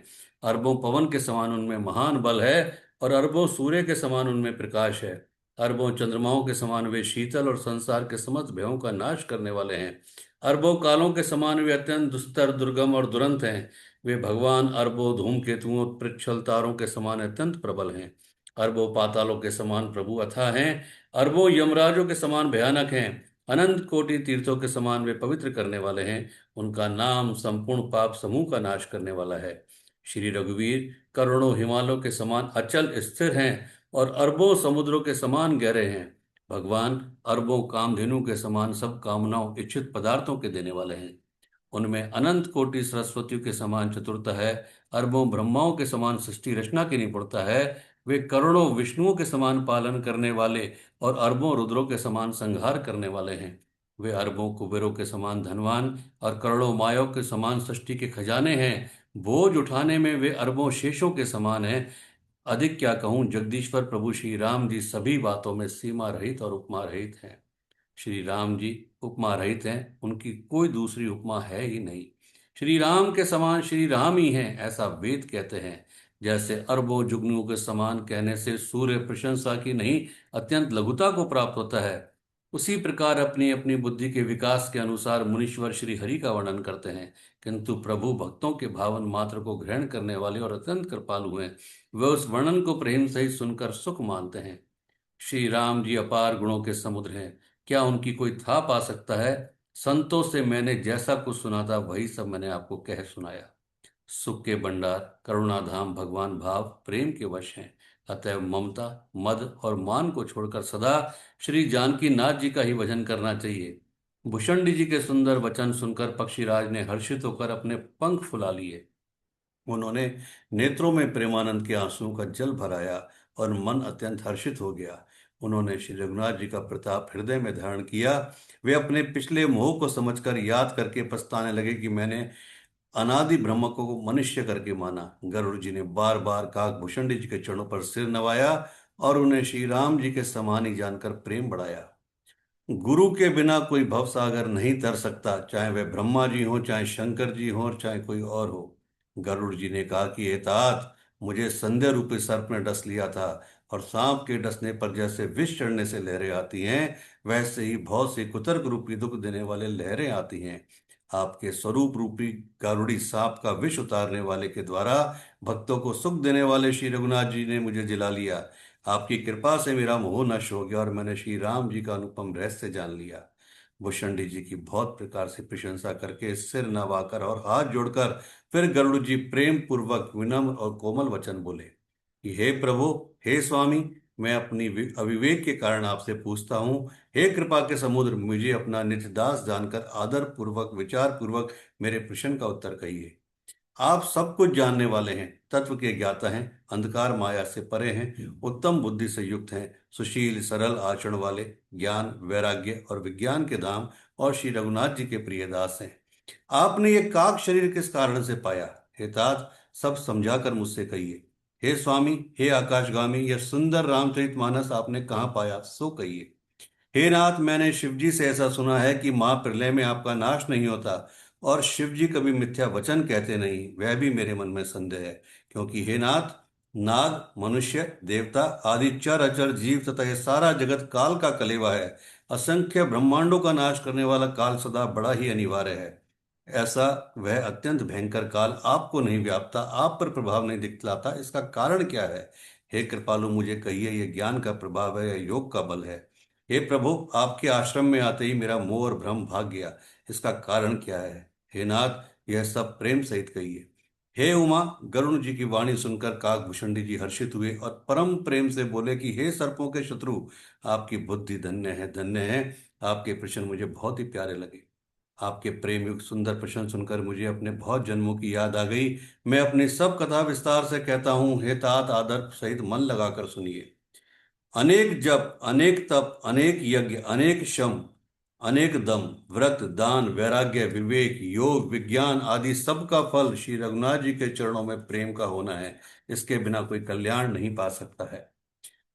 अरबों पवन के समान उनमें महान बल है, और अरबों सूर्य के समान उनमें प्रकाश है। अरबों चंद्रमाओं के समान वे शीतल और संसार के समस्त भयों का नाश करने वाले हैं। अरबों कालों के समान वे अत्यंत दुस्तर, दुर्गम और दुरंत हैं। वे भगवान अरबों धूमकेतुओं, पृच्छल तारों के समान अत्यंत प्रबल हैं। अरबों पातालों के समान प्रभु अथाह हैं। अरबों यमराजों के समान भयानक हैं। अनंत कोटि तीर्थों के समान वे पवित्र करने वाले हैं। उनका नाम संपूर्ण पाप समूह का नाश करने वाला है। श्री रघुवीर करोड़ों हिमालयों के समान अचल स्थिर हैं, और अरबों समुद्रों के समान गहरे हैं। भगवान अरबों कामधेनु के समान सब कामनाओं इच्छित पदार्थों के देने वाले हैं। उनमें अनंत कोटि सरस्वतियों के समान चतुरता है। अरबों ब्रह्माओं के समान सृष्टि रचना की निपुणता है। वे करोड़ों विष्णुओं के समान पालन करने वाले, और अरबों रुद्रों के समान संहार करने वाले हैं। वे अरबों कुबेरों के समान धनवान, और करोड़ों मायों के समान सृष्टि के खजाने हैं। बोझ उठाने में वे अरबों शेषों के समान हैं। अधिक क्या कहूँ, जगदीश्वर प्रभु श्री राम जी सभी बातों में सीमा रहित और उपमा रहित हैं। श्री राम जी उपमा रहित हैं, उनकी कोई दूसरी उपमा है ही नहीं। श्री राम के समान श्री राम ही हैं, ऐसा वेद कहते हैं। जैसे अरबों जुगनुओं के समान कहने से सूर्य प्रशंसा की नहीं, अत्यंत लघुता को प्राप्त होता है, उसी प्रकार अपनी अपनी बुद्धि के विकास के अनुसार मुनीश्वर श्री हरि का वर्णन करते हैं। किंतु प्रभु भक्तों के भावन मात्र को ग्रहण करने वाले और अत्यंत कृपालु हैं। वे उस वर्णन को प्रेम सहित सुनकर सुख मानते हैं। श्री राम जी अपार गुणों के समुद्र हैं, क्या उनकी कोई था पा सकता है? संतों से मैंने जैसा कुछ सुना था वही सब मैंने आपको कह सुनाया। सुख के भंडार करुणाधाम भगवान भाव प्रेम के वश हैं। अतएव ममता, मद और मान को छोड़कर सदा श्री जानकी नाथ जी का ही भजन करना चाहिए। भूषण जी के सुंदर वचन सुनकर पक्षीराज ने हर्षित होकर अपने पंख फुला लिए। उन्होंने नेत्रों में प्रेमानंद के आंसुओं का जल भराया, और मन अत्यंत हर्षित हो गया। उन्होंने श्री रघुनाथ जी का प्रताप हृदय में धारण किया। वे अपने पिछले मोह को समझकर याद करके पछताने लगे कि मैंने अनादि ब्रह्म को मनुष्य करके माना। गरुड़ जी ने बार बार काकभूषण जी के चरणों पर सिर नवाया, और उन्हें श्री राम जी के समान ही जानकर प्रेम बढ़ाया। गुरु के बिना कोई भव सागर नहीं तर सकता, चाहे वह ब्रह्मा जी हो, चाहे शंकर जी हो, और चाहे कोई और हो। गरुड़ जी ने कहा कि हे तात, मुझे संध्या रूपी सर्प ने डस लिया था, और सांप के डसने पर जैसे विष चढ़ने से लहरें आती हैं, वैसे ही बहुत से कुतर्क रूपी दुख देने वाले लहरें आती हैं। आपके स्वरूप रूपी गारुड़ी सांप का विष उतारने वाले के द्वारा भक्तों को सुख देने वाले श्री रघुनाथ जी ने मुझे जिला लिया। आपकी कृपा से मेरा मोह नष्ट हो गया, और मैंने श्री राम जी का अनुपम रहस्य जान लिया। भूषण जी की बहुत प्रकार से प्रशंसा करके सिर नवाकर और हाथ जोड़कर फिर गरुड़ जी प्रेम पूर्वक विनम्र और कोमल वचन बोले कि हे प्रभु, हे स्वामी, मैं अपनी अविवेक के कारण आपसे पूछता हूँ। हे कृपा के समुद्र, मुझे अपना निज दास जानकर आदर पूर्वक विचार पूर्वक मेरे प्रश्न का उत्तर कहिए। आप सब कुछ जानने वाले हैं, तत्व के ज्ञाता हैं, अंधकार माया से परे हैं, उत्तम बुद्धि से युक्त हैं, सुशील सरल आचरण वाले, ज्ञान वैराग्य और विज्ञान के धाम और श्री रघुनाथ जी के प्रिय दास हैं। आपने ये काक शरीर किस कारण से पाया? हे तात, सब समझाकर मुझसे कहिए। हे स्वामी, हे आकाशगामी, यह सुंदर रामचरितमानस आपने कहाँ पाया, सो कहिए। हे नाथ, मैंने शिव जी से ऐसा सुना है कि महाप्रलय में आपका नाश नहीं होता, और शिव जी कभी मिथ्या वचन कहते नहीं। वह भी मेरे मन में संदेह है, क्योंकि हे नाथ, नाग, मनुष्य, देवता आदि चर अचर जीव तथा यह सारा जगत काल का कलेवा है। असंख्य ब्रह्मांडों का नाश करने वाला काल सदा बड़ा ही अनिवार्य है। ऐसा वह अत्यंत भयंकर काल आपको नहीं व्यापता, आप पर प्रभाव नहीं दिखलाता, इसका कारण क्या है? हे कृपालु, मुझे कहिए, यह ज्ञान का प्रभाव है या योग का बल है? हे प्रभु, आपके आश्रम में आते ही मेरा मोह और भ्रम भाग गया, इसका कारण क्या है? हे नाथ, यह सब प्रेम सहित कहिए। हे उमा, गरुण जी की वाणी सुनकर काकभूषणी जी हर्षित हुए और परम प्रेम से बोले कि हे सर्पों के शत्रु, आपकी बुद्धि धन्य है, धन्य है। आपके प्रश्न मुझे बहुत ही प्यारे लगे। आपके प्रेम युक्त सुंदर प्रश्न सुनकर मुझे अपने बहुत जन्मों की याद आ गई। मैं अपनी सब कथा विस्तार से कहता हूँ, हे तात, आदर सहित मन लगाकर सुनिए। अनेक जप, अनेक तप, अनेक यज्ञ, अनेक शम, अनेक दम, व्रत, दान, वैराग्य, विवेक, योग, विज्ञान आदि सब का फल श्री रघुनाथ जी के चरणों में प्रेम का होना है। इसके बिना कोई कल्याण नहीं पा सकता है।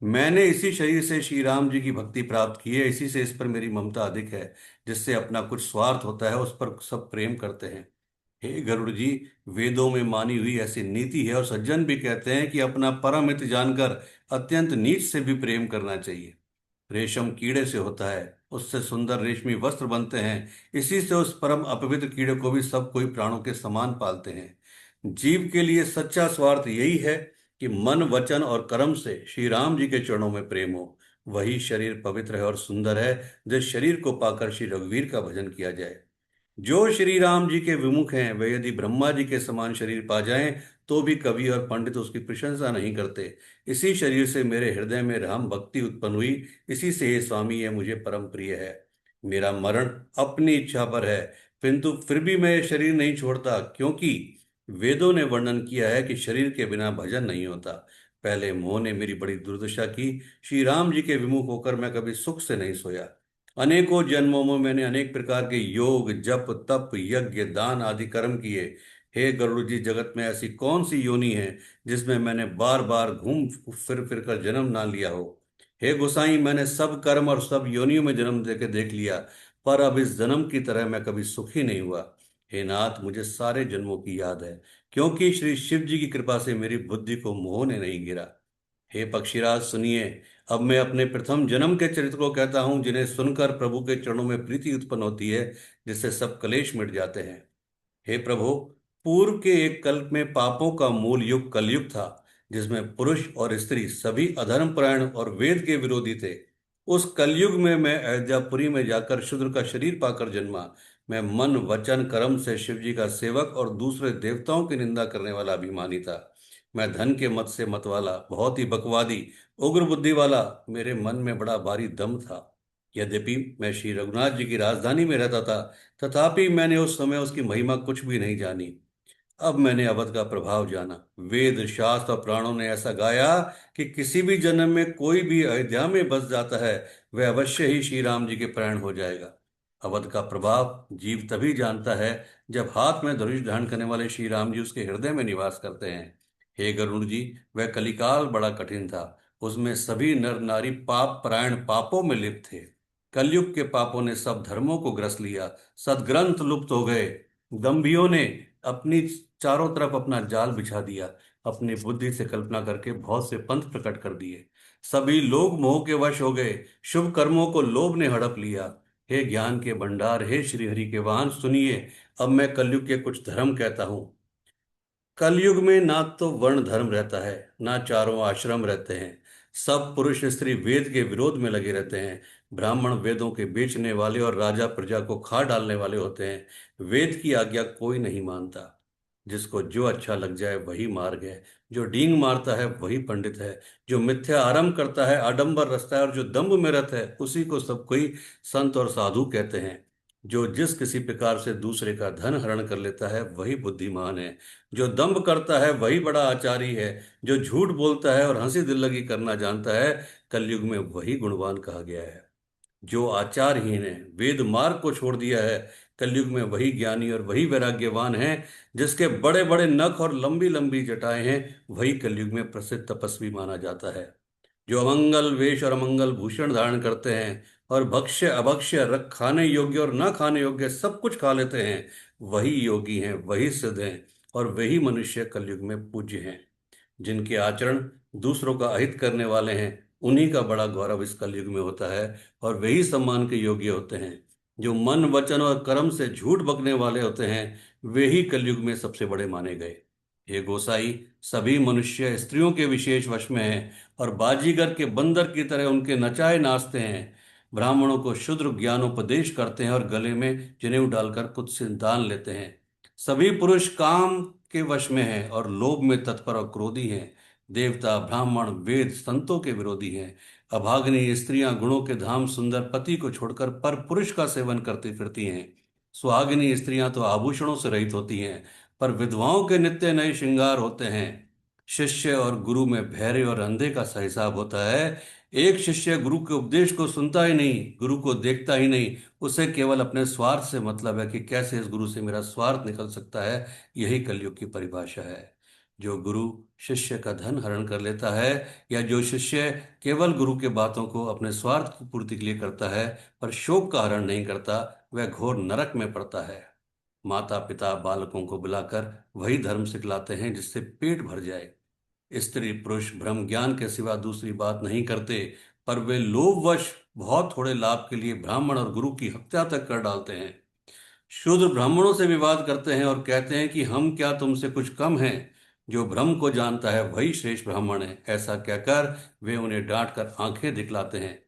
मैंने इसी शरीर से श्री राम जी की भक्ति प्राप्त की है, इसी से इस पर मेरी ममता अधिक है। जिससे अपना कुछ स्वार्थ होता है, उस पर सब प्रेम करते हैं। हे गरुड़ जी, वेदों में मानी हुई ऐसी नीति है, और सज्जन भी कहते हैं कि अपना परम हित जानकर अत्यंत नीच से भी प्रेम करना चाहिए। रेशम कीड़े से होता है, उससे सुंदर रेशमी वस्त्र बनते हैं। इसी से उस परम अपवित्र कीड़े को भी सब कोई प्राणों के समान पालते हैं। जीव के लिए सच्चा स्वार्थ यही है कि मन, वचन और कर्म से श्री राम जी के चरणों में प्रेम हो। वही शरीर पवित्र है और सुंदर है, जिस शरीर को पाकर श्री रघुवीर का भजन किया जाए। जो श्री राम जी के विमुख हैं, वे यदि ब्रह्मा जी के समान शरीर पा जाएं, तो भी कवि और पंडित उसकी प्रशंसा नहीं करते। इसी शरीर से मेरे हृदय में राम भक्ति उत्पन्न हुई। इसी से, हे स्वामी, यह मुझे परम प्रिय है। मेरा मरण अपनी इच्छा पर है, किंतु फिर भी मैं ये शरीर नहीं छोड़ता, क्योंकि वेदों ने वर्णन किया है कि शरीर के बिना भजन नहीं होता। पहले मोह ने मेरी बड़ी दुर्दशा की। श्री राम जी के विमुख होकर मैं कभी सुख से नहीं सोया। अनेकों जन्मों में मैंने अनेक प्रकार के योग, जप, तप, यज्ञ, दान आदि कर्म किए। हे गरुड़ जी, जगत में ऐसी कौन सी योनि है जिसमें मैंने बार बार घूम फिर फिर कर जन्म ना लिया हो? हे गोसाई, मैंने सब कर्म और सब योनियों में जन्म देके देख लिया, पर अब इस जन्म की तरह मैं कभी सुखी नहीं हुआ। हे नाथ, मुझे सारे जन्मों की याद है, क्योंकि श्री शिव जी की कृपा से मेरी बुद्धि को मोह ने नहीं गिरा। हे पक्षीराज, सुनिए। अब मैं अपने प्रथम जन्म के चरित्र को कहता हूं, जिन्हें सुनकर प्रभु के चरणों में प्रीति उत्पन्न होती है, जिससे सब क्लेश मिट जाते हैं। हे प्रभु, पूर्व के एक कल्प में पापों का मूल युग कलयुग था, जिसमें पुरुष और स्त्री सभी अधर्मपरायण और वेद के विरोधी थे। उस कलयुग में मैं अयोध्यापुरी में जाकर शूद्र का शरीर पाकर जन्मा। मैं मन, वचन, कर्म से शिव जी का सेवक और दूसरे देवताओं की निंदा करने वाला अभिमानी था। मैं धन के मत से मतवाला, बहुत ही बकवादी, उग्र बुद्धि वाला, मेरे मन में बड़ा भारी दम था। यद्यपि मैं श्री रघुनाथ जी की राजधानी में रहता था, तथापि मैंने उस समय उसकी महिमा कुछ भी नहीं जानी। अब मैंने अवध का प्रभाव जाना। वेद, शास्त्र और पुराणों ने ऐसा गाया कि किसी भी जन्म में कोई भी अयोध्या में बस जाता है, वह अवश्य ही श्री राम जी के प्राण हो जाएगा। अवध का प्रभाव जीव तभी जानता है जब हाथ में धनुष धारण करने वाले श्री राम जी उसके हृदय में निवास करते हैं। हे गरुण जी, वह कलिकाल बड़ा कठिन था। उसमें सभी नर नारी पाप परायण पापों में लिप्त थे। कलयुग के पापों ने सब धर्मों को ग्रस लिया। सदग्रंथ लुप्त हो गए। दंभियों ने अपनी चारों तरफ अपना जाल बिछा दिया। अपनी बुद्धि से कल्पना करके बहुत से पंथ प्रकट कर दिए। सभी लोग मोह के वश हो गए। शुभ कर्मों को लोभ ने हड़प लिया। हे ज्ञान के भंडार, हे श्री हरि के वाहन, सुनिए। अब मैं कलयुग के कुछ धर्म कहता हूँ। कलयुग में ना तो वर्ण धर्म रहता है, ना चारों आश्रम रहते हैं। सब पुरुष स्त्री वेद के विरोध में लगे रहते हैं। ब्राह्मण वेदों के बेचने वाले और राजा प्रजा को खा डालने वाले होते हैं। वेद की आज्ञा कोई नहीं मानता। जिसको जो अच्छा लग जाए वही मार्ग है। जो डींग मारता है वही पंडित है। जो मिथ्या आरंभ करता है, आडंबर रचता है और जो दंभ में रत है, उसी को सब कोई संत और साधु कहते हैं। जो जिस किसी प्रकार से दूसरे का धन हरण कर लेता है वही बुद्धिमान है। जो दंभ करता है वही बड़ा आचारी है। जो झूठ बोलता है और हंसी दिल्लगी करना जानता है, कलयुग में वही गुणवान कहा गया है। जो आचारहीन है, वेद मार्ग को छोड़ दिया है, कलयुग में वही ज्ञानी और वही वैराग्यवान है। जिसके बड़े बड़े नख और लंबी लंबी जटाएं हैं, वही कलयुग में प्रसिद्ध तपस्वी माना जाता है। जो अमंगल वेश और अमंगल भूषण धारण करते हैं और भक्ष्य अभक्ष्य रख खाने योग्य और न खाने योग्य सब कुछ खा लेते हैं, वही योगी हैं, वही सिद्ध हैं, और वही मनुष्य कलयुग में पूज्य हैं। जिनके आचरण दूसरों का अहित करने वाले हैं, उन्हीं का बड़ा गौरव इस कलयुग में होता है, और वही सम्मान के योग्य होते हैं। जो मन वचन और कर्म से झूठ बकने वाले होते हैं, वे ही कलयुग में सबसे बड़े माने गए। ये गोसाई, सभी मनुष्य स्त्रियों के विशेष वश में हैं और बाजीगर के बंदर की तरह उनके नचाए नाचते हैं। ब्राह्मणों को शुद्र ज्ञानोपदेश करते हैं और गले में जनेऊ डालकर कुछ से दान लेते हैं। सभी पुरुष काम के वश में हैं और लोभ में तत्पर और क्रोधी हैं। देवता ब्राह्मण वेद संतों के विरोधी हैं। अभागिनी स्त्रियां गुणों के धाम सुंदर पति को छोड़कर पर पुरुष का सेवन करती फिरती हैं। सुहागिनी स्त्रियां तो आभूषणों से रहित होती हैं, पर विधवाओं के नित्य नए श्रृंगार होते हैं। शिष्य और गुरु में बहरे और अंधे का सा हिसाब होता है। एक शिष्य गुरु के उपदेश को सुनता ही नहीं, गुरु को देखता ही नहीं, उसे केवल अपने स्वार्थ से मतलब है कि कैसे इस गुरु से मेरा स्वार्थ निकल सकता है। यही कलयुग की परिभाषा है। जो गुरु शिष्य का धन हरण कर लेता है, या जो शिष्य केवल गुरु के बातों को अपने स्वार्थ की पूर्ति के लिए करता है पर शोक का हरण नहीं करता, वह घोर नरक में पड़ता है। माता पिता बालकों को बुलाकर वही धर्म सिखलाते हैं जिससे पेट भर जाए। स्त्री पुरुष ब्रह्म ज्ञान के सिवा दूसरी बात नहीं करते, पर वे लोभवश बहुत थोड़े लाभ के लिए ब्राह्मण और गुरु की हत्या तक कर डालते हैं। शूद्र ब्राह्मणों से विवाद करते हैं और कहते हैं कि हम क्या तुमसे कुछ कम हैं। जो ब्रह्म को जानता है वही श्रेष्ठ ब्राह्मण है, ऐसा कहकर वे उन्हें डांट कर आंखें दिखलाते हैं।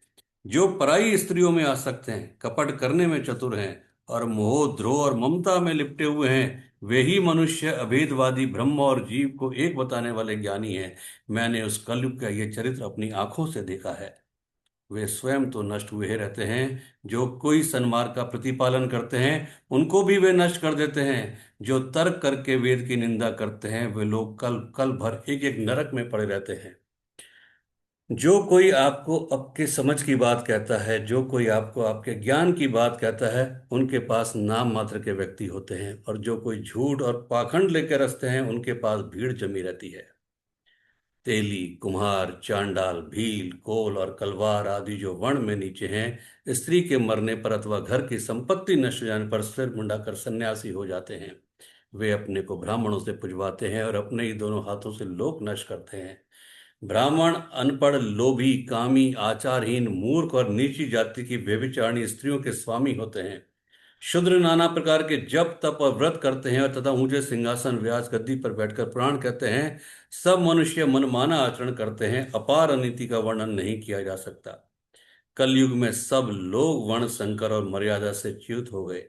जो पराई स्त्रियों में आसक्त हैं, कपट करने में चतुर हैं और मोह द्रोह और ममता में लिपटे हुए हैं, वे ही मनुष्य अभेदवादी ब्रह्म और जीव को एक बताने वाले ज्ञानी हैं। मैंने उस कलयुग का ये चरित्र अपनी आंखों से देखा है। वे स्वयं तो नष्ट हुए ही रहते हैं, जो कोई सन्मार्ग का प्रतिपालन करते हैं उनको भी वे नष्ट कर देते हैं। जो तर्क करके वेद की निंदा करते हैं, वे लोग कल कल भर एक एक नरक में पड़े रहते हैं। जो कोई आपको आपके समझ की बात कहता है, जो कोई आपको आपके ज्ञान की बात कहता है, उनके पास नाम मात्र के व्यक्ति होते हैं, और जो कोई झूठ और पाखंड लेकर रखते हैं, उनके पास भीड़ जमी रहती है। तेली कुम्हार चांडाल भील कोल और कलवार आदि जो वर्ण में नीचे हैं, स्त्री के मरने पर अथवा घर की संपत्ति नष्ट हो जाने पर सिर मुंडाकर सन्यासी हो जाते हैं। वे अपने को ब्राह्मणों से पुजवाते हैं और अपने ही दोनों हाथों से लोक नष्ट करते हैं। ब्राह्मण अनपढ़ लोभी कामी आचारहीन मूर्ख और नीची जाति की व्यभिचारिणी स्त्रियों के स्वामी होते हैं। शूद्र नाना प्रकार के जप तप और व्रत करते हैं और तथा ऊंचे सिंहासन व्यास गद्दी पर बैठकर पुराण कहते हैं। सब मनुष्य मनमाना आचरण करते हैं, अपार अनीति का वर्णन नहीं किया जा सकता। कलयुग में सब लोग वर्ण संकर और मर्यादा से च्युत हो गए।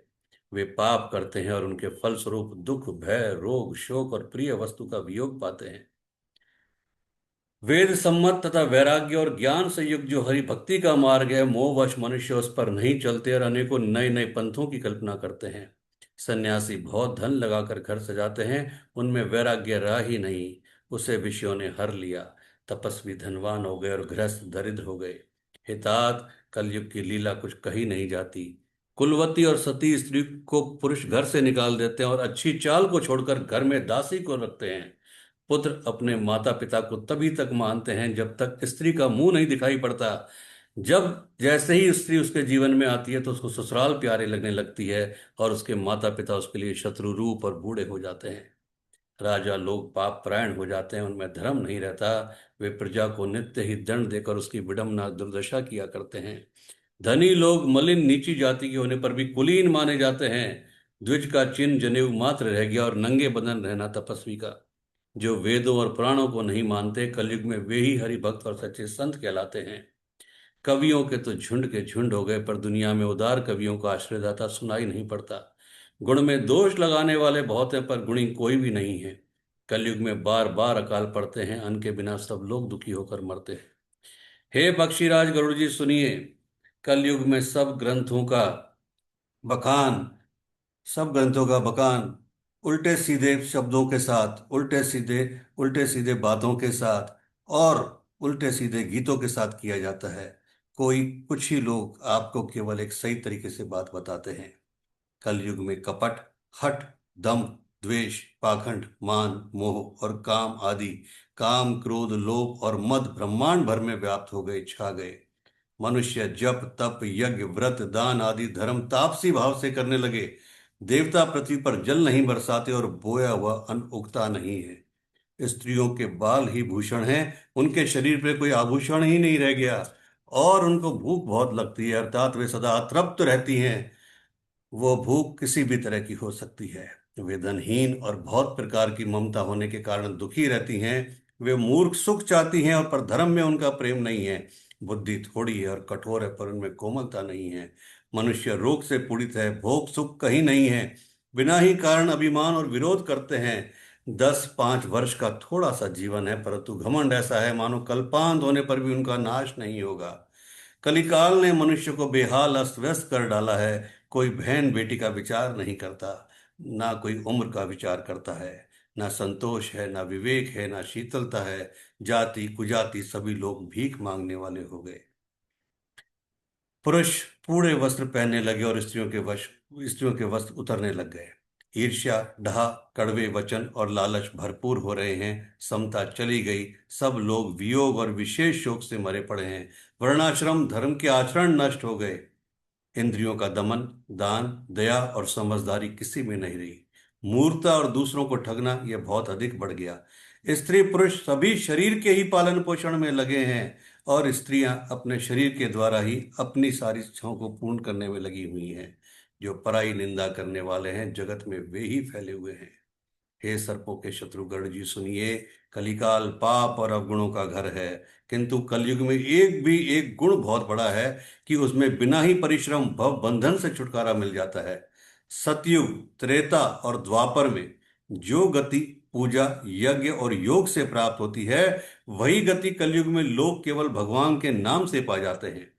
वे पाप करते हैं और उनके फलस्वरूप दुख भय रोग शोक और प्रिय वस्तु का वियोग पाते हैं। वेद सम्मत तथा वैराग्य और ज्ञान से युक्त जो हरि भक्ति का मार्ग है, मोहवश मनुष्य उस पर नहीं चलते और अनेकों नए नए पंथों की कल्पना करते हैं। सन्यासी बहुत धन लगाकर घर सजाते हैं, उनमें वैराग्य रहा ही नहीं, उसे विषयों ने हर लिया। तपस्वी धनवान हो गए और गृहस्थ दरिद्र हो गए। हितात कलयुग की लीला कुछ कही नहीं जाती। कुलवती और सती स्त्री को पुरुष घर से निकाल देते हैं और अच्छी चाल को छोड़कर घर में दासी को रखते हैं। पुत्र अपने माता पिता को तभी तक मानते हैं जब तक स्त्री का मुंह नहीं दिखाई पड़ता। जब जैसे ही स्त्री उसके जीवन में आती है तो उसको ससुराल प्यारे लगने लगती है और उसके माता पिता उसके लिए शत्रु रूप और बूढ़े हो जाते हैं। राजा लोग पाप परायण हो जाते हैं, उनमें धर्म नहीं रहता। वे प्रजा को नित्य ही दंड देकर उसकी विडंबना दुर्दशा किया करते हैं। धनी लोग मलिन नीची जाति के होने पर भी कुलीन माने जाते हैं। द्विज का चिन्ह जनेऊ मात्र रह गया और नंगे बदन रहना तपस्वी का। जो वेदों और पुराणों को नहीं मानते, कलयुग में वे ही हरि भक्त और सच्चे संत कहलाते हैं। कवियों के तो झुंड के झुंड हो गए, पर दुनिया में उदार कवियों का आश्रयदाता सुनाई नहीं पड़ता। गुण में दोष लगाने वाले बहुत हैं, पर गुणी कोई भी नहीं है। कलयुग में बार बार अकाल पड़ते हैं, अन्न के बिना सब लोग दुखी होकर मरते हैं। हे पक्षीराज गरुड़ जी सुनिए। कलयुग में बखान सब ग्रंथों का बखान उल्टे सीधे शब्दों के साथ, उल्टे सीधे बातों के साथ और उल्टे सीधे गीतों के साथ किया जाता है। कोई कुछ ही लोग आपको केवल एक सही तरीके से बात बताते हैं। कलयुग में कपट, हठ, दंभ, द्वेष, पाखंड, मान, मोह और काम आदि, काम, क्रोध, लोभ और मद ब्रह्मांड भर में व्याप्त हो गए, छा गए। मनुष्य जप, तप, यज्ञ, व्रत, दान आदि धर्म तापसी भाव से करने लगे। देवता पृथ्वी पर जल नहीं बरसाते और बोया हुआ अन्न उगता नहीं है। स्त्रियों के बाल ही भूषण हैं, उनके शरीर पे कोई आभूषण ही नहीं रह गया। और उनको भूख बहुत लगती है, अर्थात वे सदा तृप्त रहती हैं। वो भूख किसी भी तरह की हो सकती है। वे धनहीन और बहुत प्रकार की ममता होने के कारण दुखी रहती हैं। वे मूर्ख सुख चाहती हैं और पर धर्म में उनका प्रेम नहीं है। बुद्धि थोड़ी है और कठोर है, पर उनमें कोमलता नहीं है। मनुष्य रोग से पीड़ित है, भोग सुख कहीं नहीं है। बिना ही कारण अभिमान और विरोध करते हैं। 10-5 वर्ष का थोड़ा सा जीवन है, परंतु घमंड ऐसा है मानो कल्पांत होने पर भी उनका नाश नहीं होगा। कलिकाल ने मनुष्य को बेहाल अस्त व्यस्त कर डाला है। कोई बहन बेटी का विचार नहीं करता, ना कोई उम्र का विचार करता है, ना संतोष है, ना विवेक है, ना शीतलता है। जाति कुजाति सभी लोग भीख मांगने वाले हो गए। पुरुष पूरे वस्त्र पहनने लगे और स्त्रियों के वस्त्र उतरने लग गए। ईर्ष्या, डहा, कड़वे वचन और लालच भरपूर हो रहे हैं। समता चली गई। सब लोग वियोग और विशेष शोक से मरे पड़े हैं। वर्णाश्रम धर्म के आचरण नष्ट हो गए। इंद्रियों का दमन, दान, दया और समझदारी किसी में नहीं रही। मूर्खता और दूसरों को ठगना यह बहुत अधिक बढ़ गया। स्त्री पुरुष सभी शरीर के ही पालन पोषण में लगे हैं, और स्त्रियां अपने शरीर के द्वारा ही अपनी सारी इच्छाओं को पूर्ण करने में लगी हुई हैं। जो पराई निंदा करने वाले हैं, जगत में वे ही फैले हुए हैं। हे सर्पों के शत्रुगण जी सुनिए, कलिकाल पाप और अवगुणों का घर है। किंतु कलयुग में एक गुण बहुत बड़ा है कि उसमें बिना ही परिश्रम भव बंधन से छुटकारा मिल जाता है। सतयुग, त्रेता और द्वापर में जो गति पूजा, यज्ञ और योग से प्राप्त होती है, वही गति कलयुग में लोग केवल भगवान के नाम से पा जाते हैं।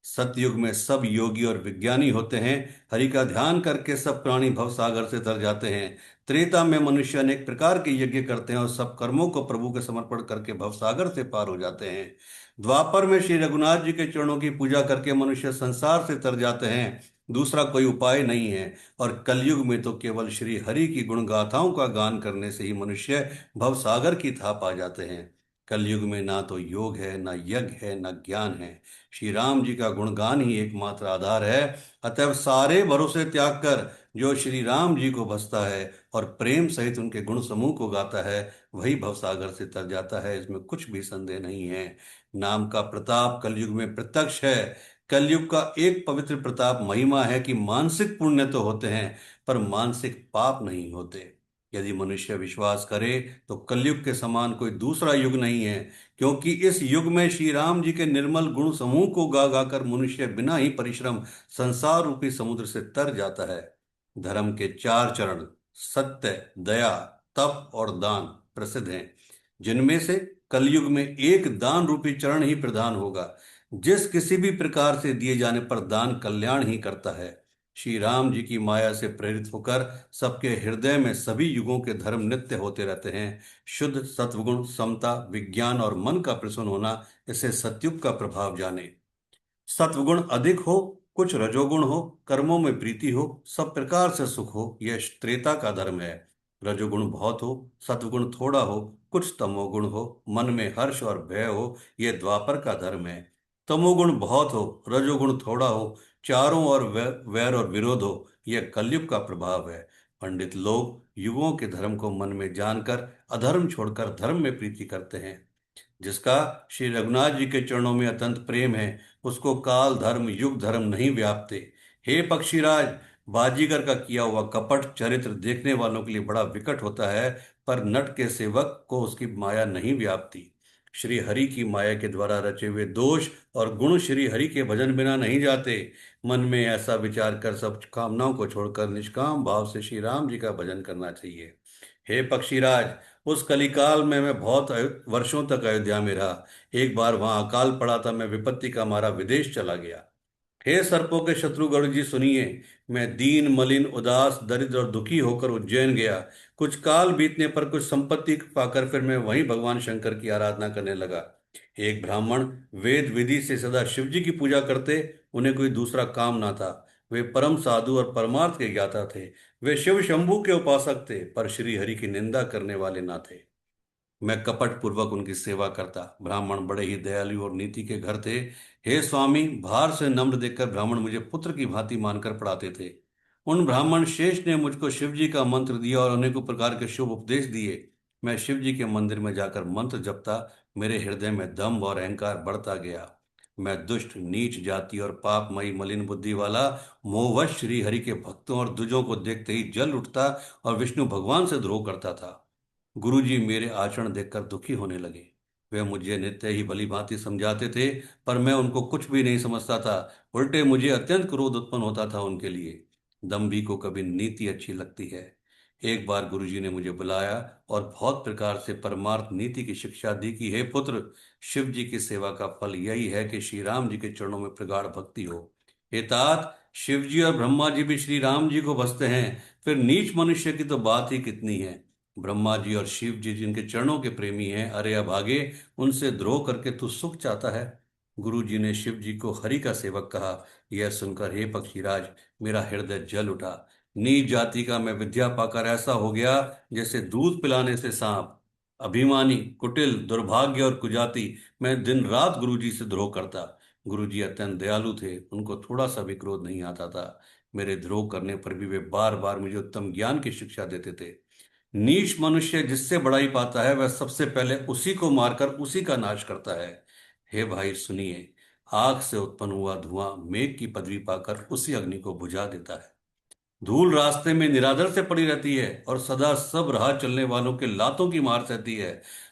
सतयुग में सब योगी और विज्ञानी होते हैं। हरि का ध्यान करके सब प्राणी भव सागर से तर जाते हैं। त्रेता में मनुष्य अनेक प्रकार के यज्ञ करते हैं और सब कर्मों को प्रभु के समर्पण करके भव सागर से पार हो जाते हैं। द्वापर में श्री रघुनाथ जी के चरणों की पूजा करके मनुष्य संसार से तर जाते हैं। दूसरा कोई उपाय नहीं है। और कलयुग में तो केवल श्री हरि की गुण गाथाओं का गान करने से ही मनुष्य भव सागर की था पा जाते हैं। कलयुग में ना तो योग है, ना यज्ञ है, ना ज्ञान है। श्री राम जी का गुणगान ही एकमात्र आधार है। अतएव सारे भरोसे त्याग कर जो श्री राम जी को भजता है और प्रेम सहित उनके गुण समूह को गाता है, वही भवसागर से तर जाता है, इसमें कुछ भी संदेह नहीं है। नाम का प्रताप कलयुग में प्रत्यक्ष है। कलयुग का एक पवित्र प्रताप महिमा है कि मानसिक पुण्य तो होते हैं, पर मानसिक पाप नहीं होते। यदि मनुष्य विश्वास करे तो कलयुग के समान कोई दूसरा युग नहीं है, क्योंकि इस युग में श्री राम जी के निर्मल गुण समूह को गा गा कर मनुष्य बिना ही परिश्रम संसार रूपी समुद्र से तर जाता है। धर्म के 4 चरण सत्य, दया, तप और दान प्रसिद्ध हैं, जिनमें से कलयुग में एक दान रूपी चरण ही प्रधान होगा। जिस किसी भी प्रकार से दिए जाने पर दान कल्याण ही करता है। श्री राम जी की माया से प्रेरित होकर सबके हृदय में सभी युगों के धर्म नित्य होते रहते हैं। शुद्ध सत्वगुण, समता, विज्ञान और मन का प्रसन्न होना, इसे सतयुग का प्रभाव जाने। सत्वगुण अधिक हो, कुछ रजोगुण हो, कर्मों में प्रीति हो, सब प्रकार से सुख हो, यह त्रेता का धर्म है। रजोगुण बहुत हो, सत्वगुण थोड़ा हो, कुछ तमोगुण हो, मन में हर्ष और भय हो, यह द्वापर का धर्म है। तमोगुण बहुत हो, रजोगुण थोड़ा हो, चारों ओर वैर और विरोध हो, यह कलयुग का प्रभाव है। पंडित लोग युगों के धर्म को मन में जानकर अधर्म छोड़कर धर्म में प्रीति करते हैं। जिसका श्री रघुनाथ जी के चरणों में अत्यंत प्रेम है, उसको काल धर्म युग धर्म नहीं व्यापते। हे पक्षीराज, बाजीगर का किया हुआ कपट चरित्र देखने वालों के लिए बड़ा विकट होता है, पर नट के सेवक को उसकी माया नहीं व्यापती। श्री हरि की माया के द्वारा रचे हुए दोष और गुण श्री हरि के भजन बिना नहीं जाते। मन में ऐसा विचार कर सब कामनाओं को छोड़कर निष्काम भाव से श्री राम जी का भजन करना चाहिए। हे पक्षीराज, उस कलिकाल में मैं बहुत वर्षों तक अयोध्या में रहा। एक बार वहां अकाल पड़ा था, मैं विपत्ति का मारा विदेश चला गया। हे सर्पों के शत्रुगण जी सुनिए, मैं दीन, मलिन, उदास, दरिद्र और दुखी होकर उज्जैन गया। कुछ काल बीतने पर कुछ संपत्ति पाकर फिर मैं वहीं भगवान शंकर की आराधना करने लगा। एक ब्राह्मण वेद विधि से सदा शिव जी की पूजा करते, उन्हें कोई दूसरा काम ना था। वे परम साधु और परमार्थ के ज्ञाता थे। वे शिव शंभू के उपासक थे, पर श्री हरि की निंदा करने वाले ना थे। मैं कपट पूर्वक उनकी सेवा करता। ब्राह्मण बड़े ही दयालु और नीति के घर थे। हे स्वामी, भार से नम्र देखकर ब्राह्मण मुझे पुत्र की भांति मानकर पढ़ाते थे। उन ब्राह्मण शेष ने मुझको शिव जी का मंत्र दिया और अनेकों प्रकार के शुभ उपदेश दिए। मैं शिव जी के मंदिर में जाकर मंत्र जपता। मेरे हृदय में दम्भ और अहंकार बढ़ता गया। मैं दुष्ट, नीच जाति और पापमयी मलिन बुद्धि वाला, मोहवश श्री हरि के भक्तों और दुजों को देखते ही जल उठता और विष्णु भगवान से द्रोह करता था। गुरुजी मेरे आचरण देखकर दुखी होने लगे। वे मुझे नित्य ही भली भांति समझाते थे, पर मैं उनको कुछ भी नहीं समझता था। उल्टे मुझे अत्यंत क्रोध उत्पन्न होता था उनके लिए। दम्भी को कभी नीति अच्छी लगती है। एक बार गुरुजी ने मुझे बुलाया और बहुत प्रकार से परमार्थ नीति की शिक्षा दी कि हे पुत्र, शिव जी की सेवा का फल यही है कि श्री राम जी के चरणों में प्रगाढ़ भक्ति हो। हे तात, शिव जी और ब्रह्मा जी भी श्री राम जी को भजते हैं, फिर नीच मनुष्य की तो बात ही कितनी है। ब्रह्मा जी और शिव जी जिनके चरणों के प्रेमी हैं, अरे अभागे, उनसे द्रोह करके तू सुख चाहता है। गुरु जी ने शिव जी को हरि का सेवक कहा। यह सुनकर हे पक्षीराज, मेरा हृदय जल उठा। नीच जाति का मैं विद्या पाकर ऐसा हो गया जैसे दूध पिलाने से सांप। अभिमानी, कुटिल, दुर्भाग्य और कुजाति, मैं दिन रात गुरु जी से द्रोह करता। गुरु जी अत्यंत दयालु थे, उनको थोड़ा सा भी क्रोध नहीं आता था। मेरे द्रोह करने पर भी वे बार बार मुझे उत्तम ज्ञान की शिक्षा देते थे। नीच मनुष्य जिससे बड़ाई पाता है, वह सबसे पहले उसी को मारकर उसी का नाश करता है। हे भाई सुनिए, आग से उत्पन्न हुआ धुआं मेघ की पदवी पाकर उसी अग्नि को बुझा देता है। धूल रास्ते में निरादर से पड़ी रहती है और सदा सब राह चलने वालों के लातों की मार सहती है।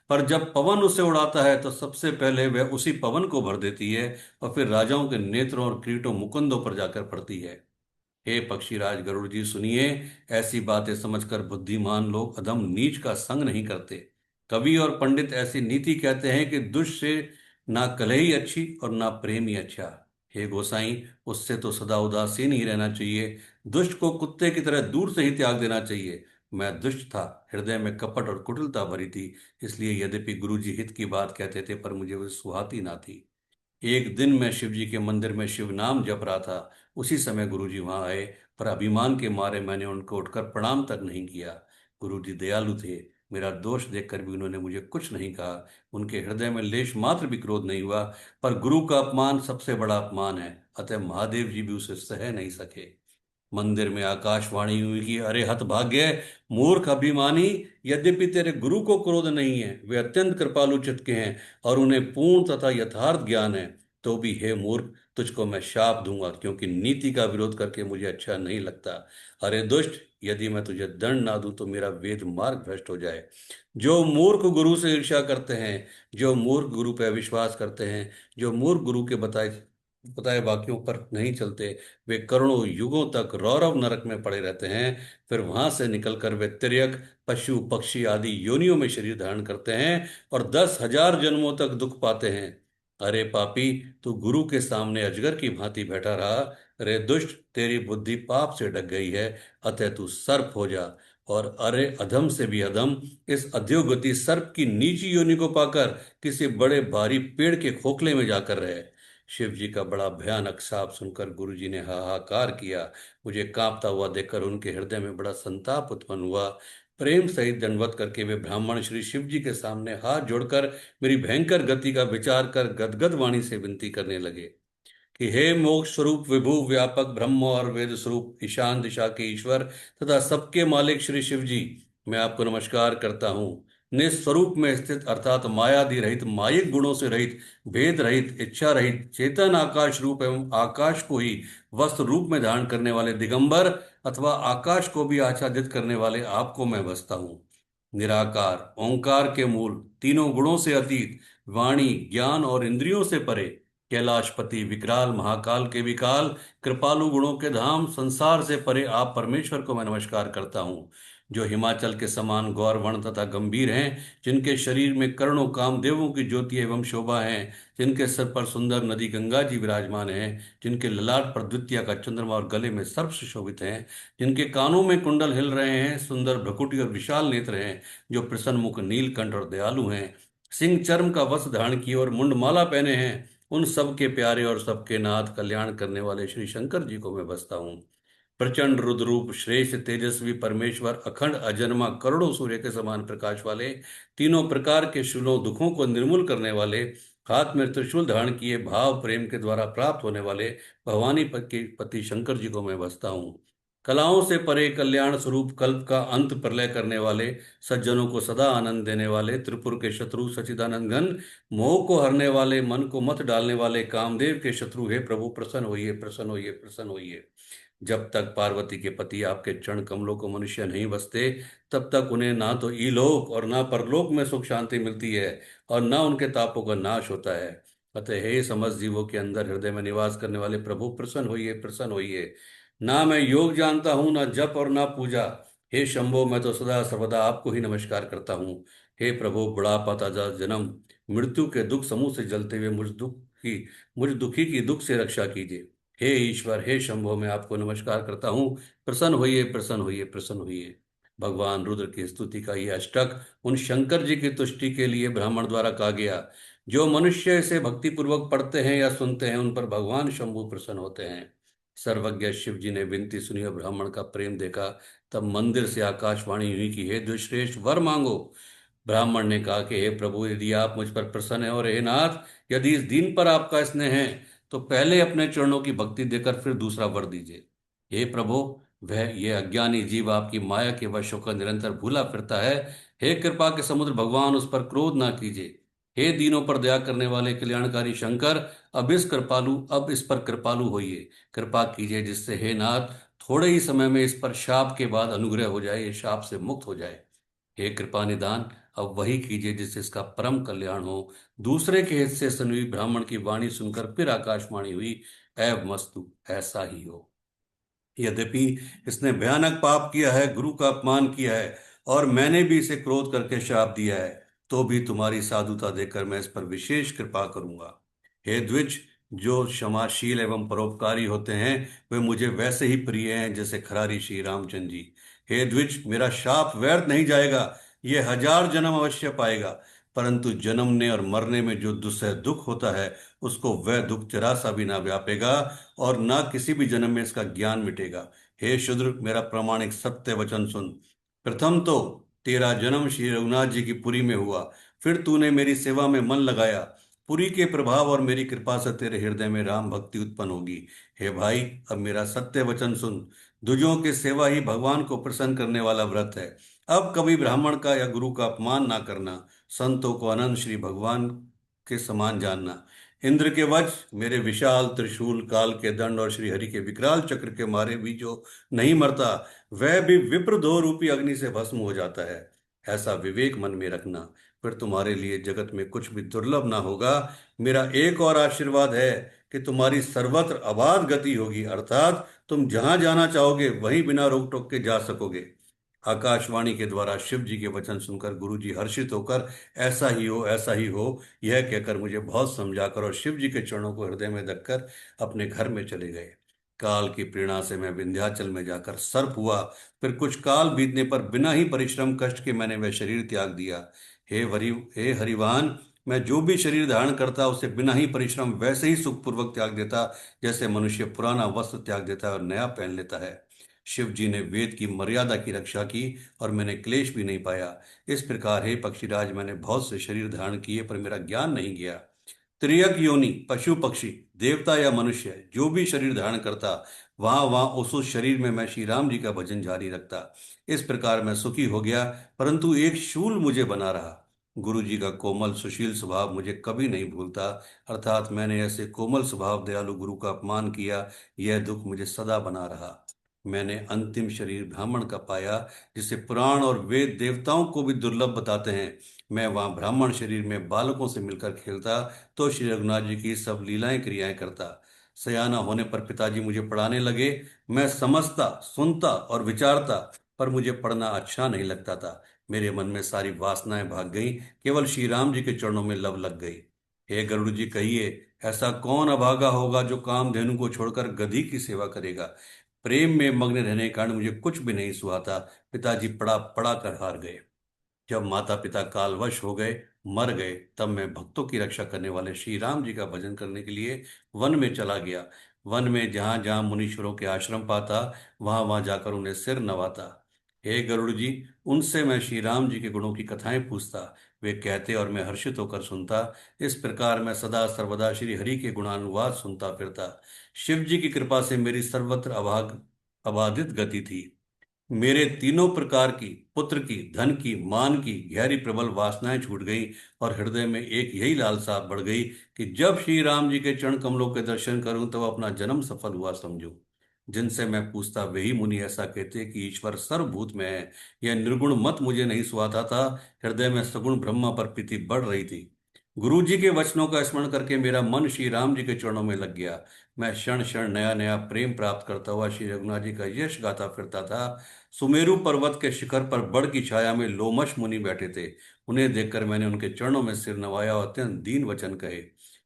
पर जब पवन उसे उड़ाता है तो सबसे पहले वह उसी पवन को भर देती है और फिर राजाओं के नेत्रों और किरीटों मुकुंदों पर जाकर पड़ती है। हे पक्षीराज गरुड़ जी सुनिए, ऐसी बातें समझकर बुद्धिमान लोग अधम नीच का संग नहीं करते। कवि और पंडित ऐसी नीति कहते हैं कि दुष्ट से ना कलही अच्छी और ना प्रेम ही अच्छा। हे गोसाई, उससे तो सदा उदासीन ही रहना चाहिए। दुष्ट को कुत्ते की तरह दूर से ही त्याग देना चाहिए। मैं दुष्ट था, हृदय में कपट और कुटिलता भरी थी। इसलिए यद्यपि गुरुजी हित की बात कहते थे, पर मुझे वो सुहाती ना थी। एक दिन मैं शिव जी के मंदिर में शिव नाम जप रहा था। उसी समय गुरुजी वहां आए, पर अभिमान के मारे मैंने उनको उठकर प्रणाम तक नहीं किया। गुरुजी दयालु थे। मेरा दोष देखकर भी उन्होंने मुझे कुछ नहीं कहा। उनके हृदय में लेश मात्र भी क्रोध नहीं हुआ। पर गुरु का अपमान सबसे बड़ा अपमान है, अतः महादेव जी भी उसे सह नहीं सके। मंदिर में आकाशवाणी हुई कि अरे हतभाग्य, मूर्ख अभिमानी, यद्यपि तेरे गुरु को क्रोध नहीं है, वे अत्यंत कृपालु चित्त के हैं और उन्हें पूर्ण तथा यथार्थ ज्ञान है, तो भी हे मूर्ख, तुझको मैं शाप दूंगा, क्योंकि नीति का विरोध करके मुझे अच्छा नहीं लगता। अरे दुष्ट, यदि मैं तुझे दंड ना दूं तो मेरा वेद मार्ग भ्रष्ट हो जाए। जो मूर्ख गुरु से ईर्ष्या करते हैं, जो मूर्ख गुरु पर विश्वास करते हैं, जो मूर्ख गुरु के बताए बताए वाक्यों पर नहीं चलते, वे करोड़ों युगों तक रौरव नरक में पड़े रहते हैं। फिर वहां से निकलकर वे तिर्यक, पशु, पक्षी आदि योनियों में शरीर धारण करते हैं और 10,000 जन्मों तक दुख पाते हैं। अरे पापी, तू गुरु के सामने अजगर की भांति बैठा रहा। अरे दुष्ट, तेरी बुद्धि पाप से ढक गई है, अतः तू सर्प हो जा। और अरे अधम से भी अधम, इस अधोगति सर्प की नीची योनि को पाकर किसी बड़े भारी पेड़ के खोखले में जाकर रहे। शिव जी का बड़ा भयानक शाप सुनकर गुरु जी ने हाहाकार किया। मुझे कांपता हुआ देखकर उनके हृदय में बड़ा संताप उत्पन्न हुआ। प्रेम सहित दंडवत करके वे ब्राह्मण श्री शिव जी के सामने हाथ जोड़कर मेरी भयंकर गति का विचार कर गदगद वाणी से विनती करने लगे कि हे मोक्ष स्वरूप, विभु व्यापक ब्रह्म और वेद स्वरूप, ईशान दिशा के ईश्वर तथा सबके मालिक श्री शिव जी, मैं आपको नमस्कार करता हूँ। निस्वरूप में स्थित अर्थात मायादि रहित, मायिक गुणों से रहित, भेद रहित, इच्छा रहित, चेतन आकाश रूप एवं आकाश को ही वस्त्र रूप में धारण करने वाले दिगंबर अथवा आकाश को भी आच्छादित करने वाले आपको मैं भजता हूँ। निराकार, ओंकार के मूल, तीनों गुणों से अतीत, वाणी, ज्ञान और इंद्रियों से परे, कैलाशपति, विकराल, महाकाल के विकाल, कृपालु, गुणों के धाम, संसार से परे आप परमेश्वर को मैं नमस्कार करता हूँ। जो हिमाचल के समान गौर वर्ण तथा गंभीर हैं, जिनके शरीर में करोड़ों कामदेवों की ज्योति एवं शोभा है, जिनके सिर पर सुंदर नदी गंगा जी विराजमान है, जिनके ललाट पर द्वितीया का चंद्रमा और गले में सर्प सुशोभित हैं, जिनके कानों में कुंडल हिल रहे हैं, सुंदर भ्रकुटी और विशाल नेत्र हैं, जो प्रसन्न मुख, नीलकंठ और दयालु हैं, सिंह चर्म का वस्त्र धारण किए और मुंडमाला पहने हैं, उन सबके प्यारे और सबके नाथ कल्याण करने वाले श्री शंकर जी को मैं बसता हूँ। प्रचंड रुद्रूप श्रेष्ठ तेजस्वी परमेश्वर, अखंड अजन्मा, करोड़ों सूर्य के समान प्रकाश वाले, तीनों प्रकार के शूलों दुखों को निर्मूल करने वाले, हाथ में त्रिशूल धारण किए भाव प्रेम के द्वारा प्राप्त होने वाले भवानी के पति शंकर जी को मैं बसता हूँ। कलाओं से परे कल्याण स्वरूप कल्प का अंत प्रलय करने वाले, सज्जनों को सदा आनंद देने वाले, त्रिपुर के शत्रु सच्चिदानंद घन, मोह को हरने वाले, मन को मत डालने वाले, कामदेव के शत्रु, हे प्रभु प्रसन्न होइए, प्रसन्न होइए, प्रसन्न होइए। जब तक पार्वती के पति आपके चरण कमलों को मनुष्य नहीं बसते, तब तक उन्हें ना तो इलोक और ना परलोक में सुख शांति मिलती है, और ना उनके तापों का नाश होता है। अतः हे समस्त जीवों के अंदर हृदय में निवास करने वाले प्रभु प्रसन्न होइए, प्रसन्न होइए। ना मैं योग जानता हूँ, ना जप और ना पूजा। हे शंभो, मैं तो सदा सर्वदा आपको ही नमस्कार करता हूँ। हे प्रभु, बुढ़ापा, ताजा जन्म, मृत्यु के दुख समूह से जलते हुए मुझ दुखी की दुख से रक्षा कीजिए। हे ईश्वर, हे शंभो, मैं आपको नमस्कार करता हूँ। प्रसन्न होइए, प्रसन्न होइए, प्रसन्न होइए। भगवान रुद्र की स्तुति का यह अष्टक उन शंकर जी की तुष्टि के लिए ब्राह्मण द्वारा कहा गया। जो मनुष्य इसे भक्ति पूर्वक पढ़ते हैं या सुनते हैं, उन पर भगवान शंभु प्रसन्न होते हैं। सर्वज्ञ शिव जी ने विनती सुनी और ब्राह्मण का प्रेम देखा। तब मंदिर से आकाशवाणी हुई कि हे द्विश्रेष्ठ, वर मांगो। ब्राह्मण ने कहा कि हे प्रभु, यदि आप मुझ पर प्रसन्न हैं और हे नाथ, यदि इस दीन पर आपका स्नेह है, तो पहले अपने चरणों की भक्ति देकर फिर दूसरा वर दीजिए। हे प्रभु, वह ये अज्ञानी जीव आपकी माया के वश होकर निरंतर भूला फिरता है। हे कृपा के समुद्र भगवान, उस पर क्रोध ना कीजिए। हे दीनों पर दया करने वाले कल्याणकारी शंकर, अब इस पर कृपालु होइए। कृपा कीजिए जिससे हे नाथ, थोड़े ही समय में इस पर शाप के बाद अनुग्रह हो जाए, ये शाप से मुक्त हो जाए। हे कृपा निदान, अब वही कीजिए जिससे इसका परम कल्याण हो। दूसरे के हित से सुनी ब्राह्मण की वाणी सुनकर फिर आकाशवाणी हुई, ऐब मस्तु, ऐसा ही हो। यद्यपि इसने भयानक पाप किया है, गुरु का अपमान किया है, और मैंने भी इसे क्रोध करके श्राप दिया है, तो भी तुम्हारी साधुता देखकर मैं इस पर विशेष कृपा करूंगा। हे द्विज, जो क्षमाशील एवं परोपकारी होते हैं, वे मुझे वैसे ही प्रिय हैं जैसे खरारी श्री रामचंद्र जी। हे द्विज, मेरा शाप व्यर्थ नहीं जाएगा, ये 1000 जन्म अवश्य पाएगा, परंतु जन्मने और मरने में जो दुस्सह दुख होता है, उसको वह दुख जरा सा भी ना व्यापेगा, और ना किसी भी जन्म में इसका ज्ञान मिटेगा। हे शूद्र, मेरा प्रामाणिक सत्य वचन सुन। प्रथम तो तेरा जन्म श्री रघुनाथ जी की पुरी में हुआ, फिर तूने मेरी सेवा में मन लगाया। पुरी के प्रभाव और मेरी कृपा से तेरे हृदय में राम भक्ति उत्पन्न होगी। हे भाई, अब मेरा सत्य वचन सुन। दुजों की सेवा ही भगवान को प्रसन्न करने वाला व्रत है। अब कभी ब्राह्मण का या गुरु का अपमान ना करना, संतों को अनंत श्री भगवान के समान जानना। इंद्र के वज्र, मेरे विशाल त्रिशूल, काल के दंड और श्री हरि के विकराल चक्र के मारे भी जो नहीं मरता, वह भी विप्र दो रूपी अग्नि से भस्म हो जाता है। ऐसा विवेक मन में रखना, फिर तुम्हारे लिए जगत में कुछ भी दुर्लभ ना होगा। मेरा एक और आशीर्वाद है कि तुम्हारी सर्वत्र अबाध गति होगी, अर्थात तुम जहां जाना चाहोगे वहीं बिना रोक टोक के जा सकोगे। आकाशवाणी के द्वारा शिव जी के वचन सुनकर गुरु जी हर्षित होकर ऐसा ही हो, ऐसा ही हो, यह कहकर मुझे बहुत समझाकर और शिव जी के चरणों को हृदय में रखकर अपने घर में चले गए। काल की प्रेरणा से मैं विंध्याचल में जाकर सर्प हुआ। फिर कुछ काल बीतने पर बिना ही परिश्रम कष्ट के मैंने वह शरीर त्याग दिया। हे हरिवान, मैं जो भी शरीर धारण करता उसे बिना ही परिश्रम वैसे ही सुखपूर्वक त्याग देता, जैसे मनुष्य पुराना वस्त्र त्याग देता है और नया पहन लेता है। शिव जी ने वेद की मर्यादा की रक्षा की और मैंने क्लेश भी नहीं पाया। इस प्रकार हे पक्षीराज, मैंने बहुत से शरीर धारण किए पर मेरा ज्ञान नहीं गया। त्रियक योनि, पशु पक्षी, देवता या मनुष्य जो भी शरीर धारण करता, वहां वहां उस शरीर में मैं श्री राम जी का भजन जारी रखता। इस प्रकार मैं सुखी हो गया, परंतु एक शूल मुझे बना रहा। गुरु जी का कोमल सुशील स्वभाव मुझे कभी नहीं भूलता, अर्थात मैंने ऐसे कोमल स्वभाव दयालु गुरु का अपमान किया, यह दुख मुझे सदा बना रहा। मैंने अंतिम शरीर ब्राह्मण का पाया, जिसे पुराण और वेद देवताओं को भी दुर्लभ बताते हैं। मैं वहां ब्राह्मण शरीर में बालकों से मिलकर खेलता, तो श्री रघुनाथ जी की सब लीलाएं क्रियाएं करता। सयाना होने पर पिताजी मुझे पढ़ाने लगे। मैं समझता, सुनता और विचारता, पर मुझे पढ़ना अच्छा नहीं लगता था। मेरे मन में सारी वासनाएं भाग गईं, केवल श्री राम जी के चरणों में लब लग गई। हे गरुड़ जी, कहिए, ऐसा कौन अभागा होगा जो कामधेनु को छोड़कर गधी की सेवा करेगा। प्रेम में मग्न रहने के कारण मुझे कुछ भी नहीं सुहाता। पिताजी पढ़ा पढ़ा कर हार गए। जब माता पिता कालवश हो गए, मर गए, तब मैं भक्तों की रक्षा करने वाले श्री राम जी का भजन करने के लिए वन में चला गया। वन में जहां जहां मुनीश्वरों के आश्रम पाता, वहां वहां जाकर उन्हें सिर नवाता। हे गरुड़ जी, उनसे मैं श्री राम जी के गुणों की कथाएं पूछता। वे कहते और मैं हर्षित होकर सुनता। इस प्रकार मैं सदा सर्वदा श्री हरि के गुणानुवाद सुनता फिरता। शिव जी की कृपा से मेरी सर्वत्र अबाधित गति थी। मेरे तीनों प्रकार की, पुत्र की, धन की, मान की गहरी प्रबल वासनाएं छूट गई, और हृदय में एक यही लालसा बढ़ गई कि जब श्री राम जी के चरण कमलों के दर्शन करूं तो अपना जन्म सफल हुआ समझूं। जिनसे मैं पूछता वही मुनि ऐसा कहते कि ईश्वर सर्वभूत में है। यह निर्गुण मत मुझे नहीं सुहाता था। हृदय में सगुण ब्रह्मा पर प्रीति बढ़ रही थी। गुरु जी के वचनों का स्मरण करके मेरा मन श्री राम जी के चरणों में लग गया। मैं क्षण क्षण नया नया प्रेम प्राप्त करता हुआ श्री रघुनाथ जी का यश गाता फिरता था। सुमेरु पर्वत के शिखर पर बड़ की छाया में लोमश मुनि बैठे थे। उन्हें देखकर मैंने उनके चरणों में सिर नवाया और अत्यंत दीन वचन कहे।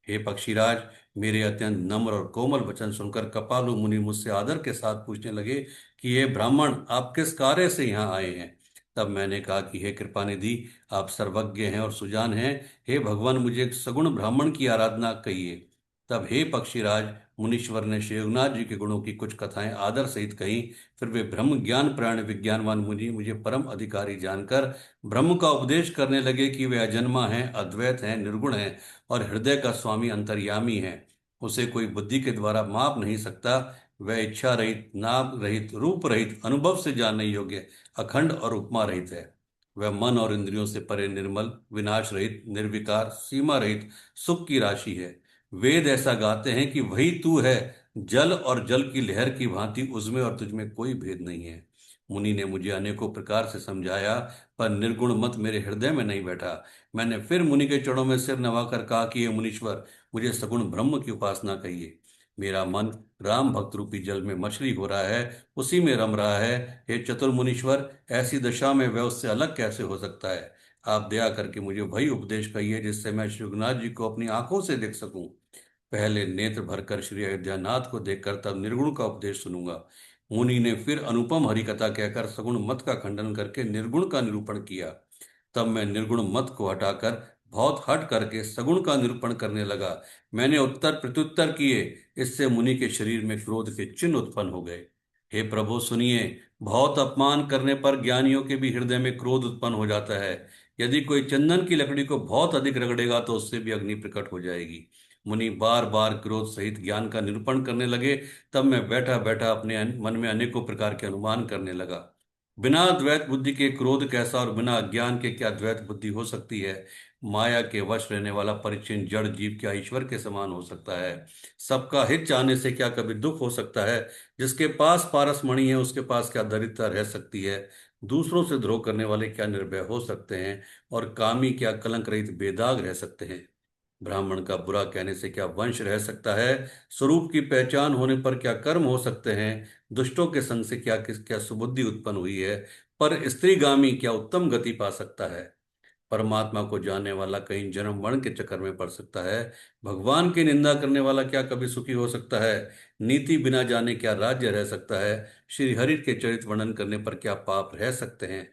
हे पक्षीराज, मेरे अत्यंत नम्र और कोमल वचन सुनकर कपालु मुनि मुझसे आदर के साथ पूछने लगे कि हे ब्राह्मण, आप किस कार्य से यहाँ आए हैं। तब मैंने कहा कि हे कृपानिधि, आप सर्वज्ञ हैं और सुजान हैं। हे भगवान, मुझे एक सगुण ब्राह्मण की आराधना कहिए। तब हे पक्षीराज, मुनीश्वर ने श्री रघुनाथ जी के गुणों की कुछ कथाएं आदर सहित कहीं। फिर वे ब्रह्म ज्ञान प्राण विज्ञानवान मुनि मुझे परम अधिकारी जानकर ब्रह्म का उपदेश करने लगे कि वे अजन्मा हैं, अद्वैत हैं, निर्गुण हैं और हृदय का स्वामी अंतर्यामी है। उसे कोई बुद्धि के द्वारा माप नहीं सकता। वह इच्छा रहित, नाम रहित, रूप रहित, अनुभव से जानने योग्य, अखंड और उपमा रहित है। वह मन और इंद्रियों से परे निर्मल, विनाश रहित, निर्विकार, सीमा रहित सुख की राशि है। वेद ऐसा गाते हैं कि वही तू है। जल और जल की लहर की भांति उसमें और तुझमें कोई भेद नहीं है। मुनि ने मुझे अनेकों प्रकार से समझाया, पर निर्गुण मत मेरे हृदय में नहीं बैठा। मैंने फिर मुनि के चरणों में सिर नवाकर कहा कि हे मुनीश्वर, मुझे सगुण ब्रह्म की उपासना कहिए। मेरा मन राम भक्त रूपी जल में मछली हो रहा है, उसी में रम रहा है। हे चतुर मुनीश्वर, ऐसी दशा में वह उससे अलग कैसे हो सकता है। आप दया करके मुझे वही उपदेश कहिए जिससे मैं श्री रघुनाथ जी को अपनी आंखों से देख सकूं। पहले नेत्र भरकर श्री अयोध्यानाथ को देखकर तब निर्गुण का उपदेश सुनूंगा। मुनि ने फिर अनुपम हरिकथा कहकर सगुण मत का खंडन करके निर्गुण का निरूपण किया। तब मैं निर्गुण मत को हटाकर बहुत हट करके सगुण का निरूपण करने लगा। मैंने उत्तर प्रत्युत्तर किए। इससे मुनि के शरीर में क्रोध के चिन्ह उत्पन्न हो गए। हे प्रभु सुनिए, बहुत अपमान करने पर ज्ञानियों के भी हृदय में क्रोध उत्पन्न हो जाता है। यदि कोई चंदन की लकड़ी को बहुत अधिक रगड़ेगा तो उससे भी अग्नि प्रकट हो जाएगी। मुनि बार बार क्रोध सहित ज्ञान का निरूपण करने लगे। तब मैं बैठा बैठा अपने मन में अनेकों प्रकार के अनुमान करने लगा। बिना द्वैत बुद्धि के क्रोध कैसा, और बिना ज्ञान के क्या द्वैत बुद्धि हो सकती है। माया के वश रहने वाला परिचिन जड़ जीव क्या ईश्वर के समान हो सकता है। सबका हित चाहने से क्या कभी दुख हो सकता है। जिसके पास पारस मणि है उसके पास क्या दरिद्रता रह सकती है। दूसरों से द्रोह करने वाले क्या निर्भय हो सकते हैं, और कामी क्या कलंक रहित बेदाग रह सकते हैं। ब्राह्मण का बुरा कहने से क्या वंश रह सकता है। स्वरूप की पहचान होने पर क्या कर्म हो सकते हैं। दुष्टों के संग से क्या सुबुद्धि उत्पन्न हुई है। पर स्त्रीगामी क्या उत्तम गति पा सकता है। परमात्मा को जानने वाला कहीं जन्म मरण के चक्कर में पड़ सकता है। भगवान की निंदा करने वाला क्या कभी सुखी हो सकता है। नीति बिना जाने क्या राज्य रह सकता है। श्री हरि के चरित वर्णन करने पर क्या पाप रह सकते हैं।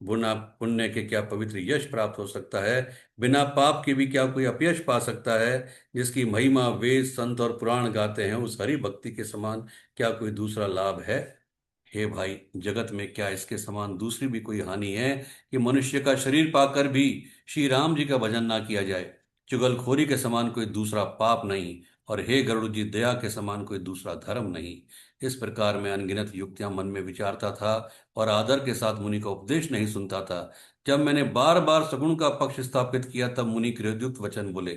गुना पुण्य के क्या पवित्र यश प्राप्त हो सकता है। बिना पाप के भी क्या कोई अपयश पा सकता है। जिसकी महिमा वेद संत और पुराण गाते हैं, उस हरि भक्ति के समान क्या कोई दूसरा लाभ है। हे भाई, जगत में क्या इसके समान दूसरी भी कोई हानि है कि मनुष्य का शरीर पाकर भी श्री राम जी का भजन ना किया जाए। चुगलखोरी के समान कोई दूसरा पाप नहीं, और हे गरुड़ जी, दया के समान कोई दूसरा धर्म नहीं। इस प्रकार मैं अनगिनत युक्तियां मन में विचारता था और आदर के साथ मुनि का उपदेश नहीं सुनता था। जब मैंने बार बार सगुण का पक्ष स्थापित किया तब मुनि क्रोधयुक्त वचन बोले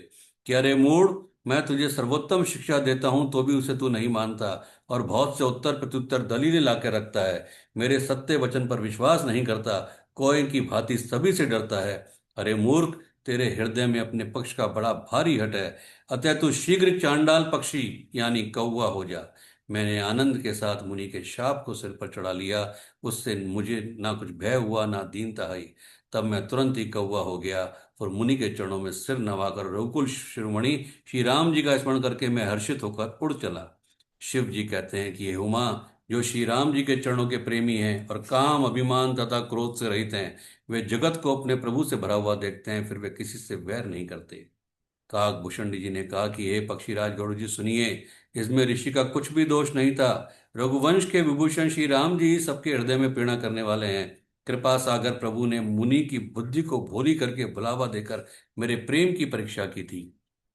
कि अरे मूढ़, मैं तुझे सर्वोत्तम शिक्षा देता हूं तो भी उसे तू नहीं मानता, और बहुत से उत्तर प्रत्युत्तर दलीलें लाकर रखता है। मेरे सत्य वचन पर विश्वास नहीं करता, कोय की भांति सभी से डरता है। अरे मूर्ख, तेरे हृदय में अपने पक्ष का बड़ा भारी हट है। अतः तू शीघ्र चांडाल पक्षी यानी कौवा हो जा। मैंने आनंद के साथ मुनि के शाप को सिर पर चढ़ा लिया। उससे मुझे ना कुछ भय हुआ ना दीनता आई। तब मैं तुरंत ही कौवा हो गया और मुनि के चरणों में सिर नवाकर रघुकुल शिरोमणि श्री राम जी का स्मरण करके मैं हर्षित होकर उड़ चला। शिव जी कहते हैं कि हे उमा, जो श्री राम जी के चरणों के प्रेमी हैं और काम अभिमान तथा क्रोध से रहित हैं, वे जगत को अपने प्रभु से भरा हुआ देखते हैं, फिर वे किसी से वैर नहीं करते। काकभूषण जी ने कहा कि हे पक्षीराज गौड़ जी सुनिए, इसमें ऋषि का कुछ भी दोष नहीं था। रघुवंश के विभूषण श्री राम जी ही सबके हृदय में प्रेरणा करने वाले हैं। कृपा सागर प्रभु ने मुनि की बुद्धि को भोली करके बुलावा देकर मेरे प्रेम की परीक्षा की थी।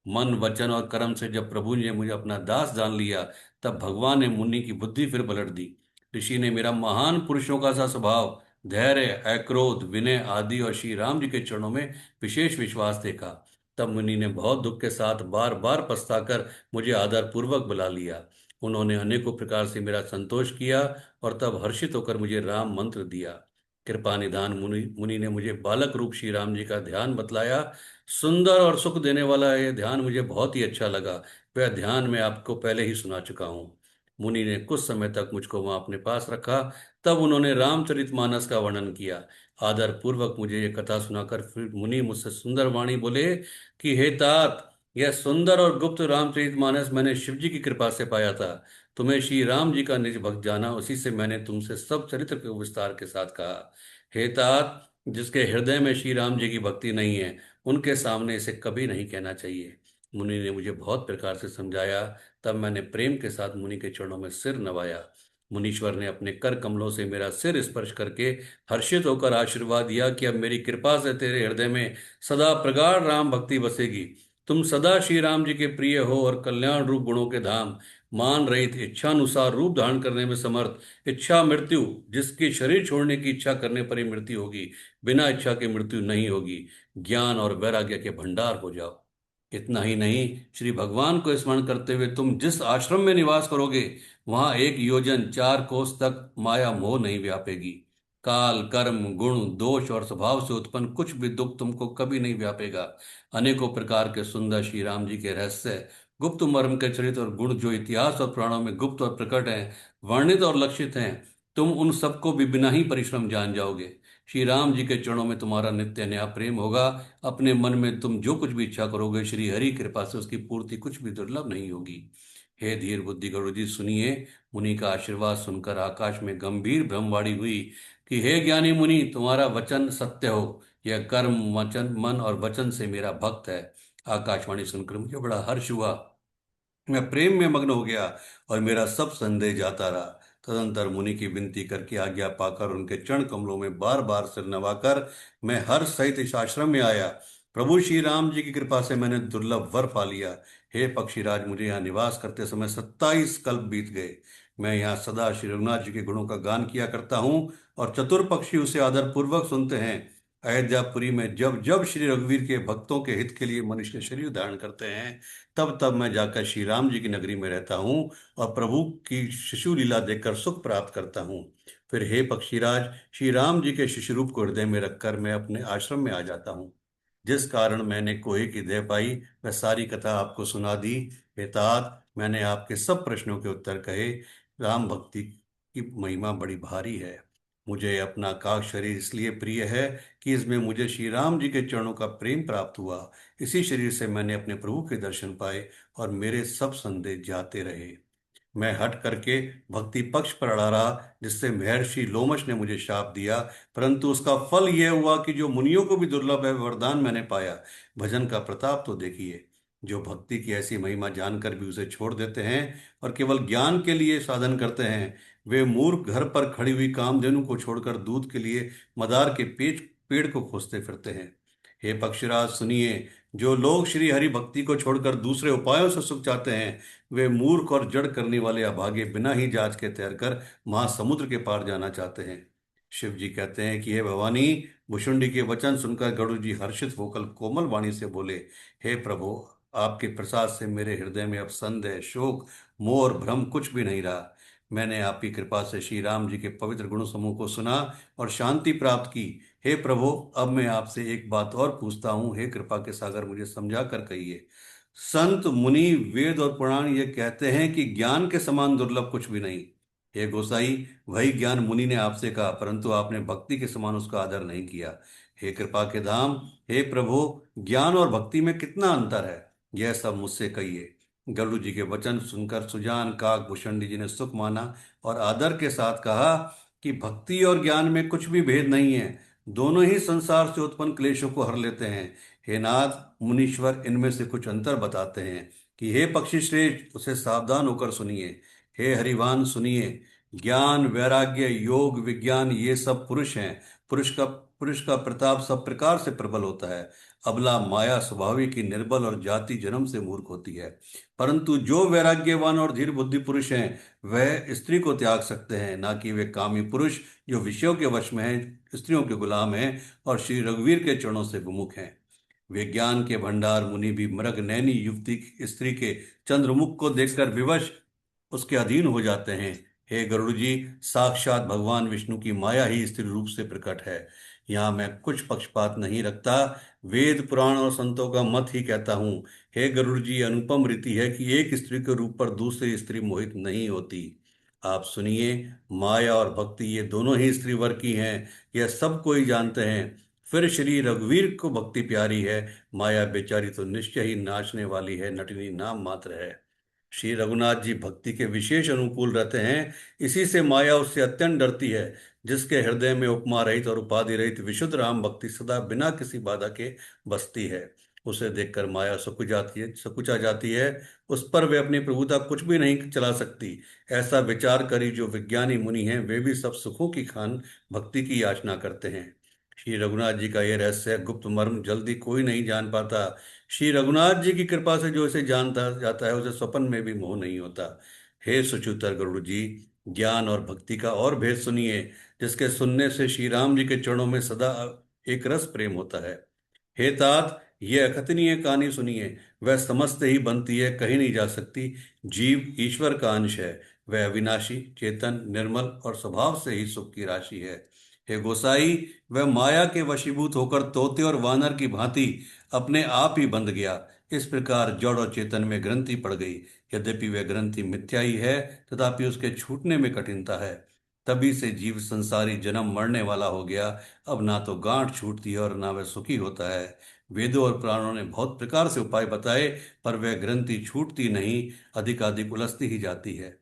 मन वचन और कर्म से जब प्रभु ने मुझे अपना दास जान लिया, तब भगवान ने मुनि की बुद्धि फिर पलट दी। ऋषि ने मेरा महान पुरुषों का सा स्वभाव, धैर्य, अक्रोध, विनय आदि और श्री राम जी के चरणों में विशेष विश्वास देखा। तब मुनि ने बहुत दुख के साथ बार बार पछताकर मुझे आदर पूर्वक बुला लिया। उन्होंने अनेकों प्रकार से मेरा संतोष किया और तब हर्षित होकर मुझे राम मंत्र दिया। कृपा निधान मुनि मुनि ने मुझे बालक रूप श्री राम जी का ध्यान बतलाया। सुंदर और सुख देने वाला यह ध्यान मुझे बहुत ही अच्छा लगा। वह ध्यान मैं आपको पहले ही सुना चुका हूँ। मुनि ने कुछ समय तक मुझको वहां अपने पास रखा। तब उन्होंने रामचरितमानस का वर्णन किया। आदर पूर्वक मुझे ये कथा सुनाकर फिर मुनि मुझसे सुंदर वाणी बोले कि हे तात, यह सुंदर और गुप्त रामचरितमानस मैंने शिव जी की कृपा से पाया था। तुम्हें श्री राम जी का निज भक्त जाना, उसी से मैंने तुमसे सब चरित्र को विस्तार के साथ कहा। हे तात, जिसके हृदय में श्री राम जी की भक्ति नहीं है, उनके सामने इसे कभी नहीं कहना चाहिए। मुनि ने मुझे बहुत प्रकार से समझाया। तब मैंने प्रेम के साथ मुनि के चरणों में सिर नवाया। मुनीश्वर ने अपने कर कमलों से मेरा सिर स्पर्श करके हर्षित होकर आशीर्वाद दिया कि अब मेरी कृपा से तेरे हृदय में सदा प्रगाढ़ राम भक्ति बसेगी। तुम सदा श्री राम जी के प्रिय हो और कल्याण रूप गुणों के धाम, मान रहित, इच्छानुसार रूप धारण करने में समर्थ, इच्छा मृत्यु, जिसकी शरीर छोड़ने की इच्छा करने पर ही मृत्यु होगी, बिना इच्छा के मृत्यु नहीं होगी, ज्ञान और वैराग्य के भंडार हो जाओ। इतना ही नहीं, श्री भगवान को स्मरण करते हुए तुम जिस आश्रम में निवास करोगे, वहां 1 योजन 4 कोस तक माया मोह नहीं व्यापेगी। काल, कर्म, गुण, दोष और स्वभाव से उत्पन्न कुछ भी दुख तुमको कभी नहीं व्यापेगा। अनेकों प्रकार के सुंदर श्री राम जी के रहस्य, गुप्त मर्म के चरित्र और गुण जो इतिहास और पुराणों में गुप्त और प्रकट हैं, वर्णित और लक्षित हैं, तुम उन सबको भी बिना ही परिश्रम जान जाओगे। श्री राम जी के चरणों में तुम्हारा नित्य नया प्रेम होगा। अपने मन में तुम जो कुछ भी इच्छा करोगे, श्री हरि कृपा से उसकी पूर्ति कुछ भी दुर्लभ नहीं होगी। हे धीर बुद्धि गरुड़ जी सुनिए। मुनि का आशीर्वाद सुनकर आकाश में गंभीर ब्रह्मवाणी हुई कि हे ज्ञानी मुनि, तुम्हारा वचन सत्य हो। यह कर्म, वचन, मन और वचन से मेरा भक्त है। आकाशवाणी सुनकर मुझे बड़ा हर्ष हुआ। मैं प्रेम में मग्न हो गया और मेरा सब संदेह जाता रहा। तदंतर मुनि की विनती करके आज्ञा पाकर उनके चरण कमलों में बार बार सिर नवाकर मैं हर्ष सहित इस आश्रम में आया। प्रभु श्री राम जी की कृपा से मैंने दुर्लभ वर पा लिया। हे पक्षीराज, मुझे यहाँ निवास करते समय 27 कल्प बीत गए। मैं यहाँ सदा श्री रघुनाथ जी के गुणों का गान किया करता हूँ और चतुर पक्षी उसे आदर पूर्वक सुनते हैं। अयोध्यापुरी में जब जब श्री रघुवीर के भक्तों के हित के लिए मनुष्य शरीर धारण करते हैं, तब तब मैं जाकर श्री राम जी की नगरी में रहता हूँ और प्रभु की शिशु लीला देखकर सुख प्राप्त करता हूँ। फिर हे पक्षीराज, श्री राम जी के शिशु रूप को हृदय में रखकर मैं अपने आश्रम में आ जाता हूँ। जिस कारण मैंने कोहे की देह पाई, वह सारी कथा आपको सुना दी। हे तात, मैंने आपके सब प्रश्नों के उत्तर कहे। राम भक्ति की महिमा बड़ी भारी है। मुझे अपना काक शरीर इसलिए प्रिय है कि इसमें मुझे श्री राम जी के चरणों का प्रेम प्राप्त हुआ। इसी शरीर से मैंने अपने प्रभु के दर्शन पाए और मेरे सब संदेह जाते रहे। मैं हट करके भक्ति पक्ष पर अड़ा रहा, जिससे महर्षि लोमश ने मुझे शाप दिया। परंतु उसका फल यह हुआ कि जो मुनियों को भी दुर्लभ है, वरदान मैंने पाया। भजन का प्रताप तो देखिए। जो भक्ति की ऐसी महिमा जानकर भी उसे छोड़ देते हैं और केवल ज्ञान के लिए साधन करते हैं, वे मूर्ख घर पर खड़ी हुई कामधेनु को छोड़कर दूध के लिए मदार के पेड़ को खोजते फिरते हैं। हे पक्षीराज सुनिए। जो लोग श्री हरि भक्ति को छोड़कर दूसरे उपायों से सुख चाहते हैं, वे मूर्ख और जड़ करने वाले अभागे बिना ही जांच के तैरकर महासमुद्र के पार जाना चाहते हैं। शिव जी कहते हैं कि हे भवानी, भुषुंडी के वचन सुनकर गरुड़ जी हर्षित होकर कोमल वाणी से बोले, हे प्रभु, आपके प्रसाद से मेरे हृदय में अब संदेह, शोक, मोह और भ्रम कुछ भी नहीं रहा। मैंने आपकी कृपा से श्री राम जी के पवित्र गुण समूह को सुना और शांति प्राप्त की। हे प्रभु, अब मैं आपसे एक बात और पूछता हूँ। हे कृपा के सागर, मुझे समझा कर कहिए। संत, मुनि, वेद और पुराण ये कहते हैं कि ज्ञान के समान दुर्लभ कुछ भी नहीं। हे गोसाई, वही ज्ञान मुनि ने आपसे कहा, परंतु आपने भक्ति के समान उसका आदर नहीं किया। हे कृपा के धाम, हे प्रभु, ज्ञान और भक्ति में कितना अंतर है, यह सब मुझसे कहिए। गरुड़ जी के वचन सुनकर सुजान काक भूषणी जी ने सुख माना और आदर के साथ कहा कि भक्ति और ज्ञान में कुछ भी भेद नहीं है। दोनों ही संसार से उत्पन्न क्लेशों को हर लेते हैं। हे नाथ, मुनीश्वर इनमें से कुछ अंतर बताते हैं कि हे पक्षी श्रेष्ठ, उसे सावधान होकर सुनिए। हे हरिवान सुनिए। ज्ञान, वैराग्य, योग, विज्ञान ये सब पुरुष हैं। पुरुष का प्रताप सब प्रकार से प्रबल होता है। अबला माया स्वाभाविक ही निर्बल और जाति जन्म से मूर्ख होती है। परंतु जो वैराग्यवान और धीर बुद्धि पुरुष हैं, वह स्त्री को त्याग सकते हैं, ना कि वे कामी पुरुष जो विषयों के वश में हैं, स्त्रियों के गुलाम हैं और श्री रघुवीर के चरणों से विमुख हैं। विज्ञान के भंडार मुनि भी मृग नैनी युवती स्त्री के चंद्रमुख को देखकर विवश उसके अधीन हो जाते हैं। हे गरुड़ जी, साक्षात भगवान विष्णु की माया ही स्त्री रूप से प्रकट है। यहाँ मैं कुछ पक्षपात नहीं रखता, वेद पुराण और संतों का मत ही कहता हूँ। हे गरुड़ जी, अनुपम रीति है कि एक स्त्री के रूप पर दूसरी स्त्री मोहित नहीं होती। आप सुनिए, माया और भक्ति ये दोनों ही स्त्री वर्ग की हैं, यह सब कोई जानते हैं। फिर श्री रघुवीर को भक्ति प्यारी है, माया बेचारी तो निश्चय ही नाचने वाली है, नटनी नाम मात्र है। श्री रघुनाथ जी भक्ति के विशेष अनुकूल रहते हैं, इसी से माया उससे अत्यंत डरती है। जिसके हृदय में उपमा रहित और उपाधि रहित विशुद्ध राम भक्ति सदा बिना किसी बाधा के बसती है, उसे देखकर माया सकुचा जाती है। उस पर वे अपनी प्रभुता कुछ भी नहीं चला सकती। ऐसा विचार करी जो विज्ञानी मुनि हैं, वे भी सब सुखों की खान भक्ति की याचना करते हैं। श्री रघुनाथ जी का यह रहस्य गुप्त मर्म जल्दी कोई नहीं जान पाता। श्री रघुनाथ जी की कृपा से जो इसे जानता जाता है, उसे स्वप्न में भी मोह नहीं होता। हे सुचूतर गरुड़ जी, ज्ञान और भक्ति का और भेद सुनिए, जिसके सुनने से श्री राम जी के चरणों में सदा एक रस प्रेम होता है। हे तात, ये अकथनीय कहानी सुनिए। वह समझते ही बनती है, कहीं नहीं जा सकती। जीव ईश्वर का अंश है। वह अविनाशी, चेतन, निर्मल और स्वभाव से ही सुख की राशि है। हे गोसाई, वह माया के वशीभूत होकर तोते और वानर की भांति अपने आप ही बंध गया। इस प्रकार जड़ और चेतन में ग्रंथि पड़ गई। यद्यपि वह ग्रंथि मिथ्या ही है, तथापि उसके छूटने में कठिनता है। तभी से जीव संसारी जन्म मरने वाला हो गया। अब ना तो गांठ छूटती है और ना वह सुखी होता है। वेदों और पुराणों ने बहुत प्रकार से उपाय बताए, पर वह ग्रंथि छूटती नहीं, अधिकाधिक उलझती ही जाती है।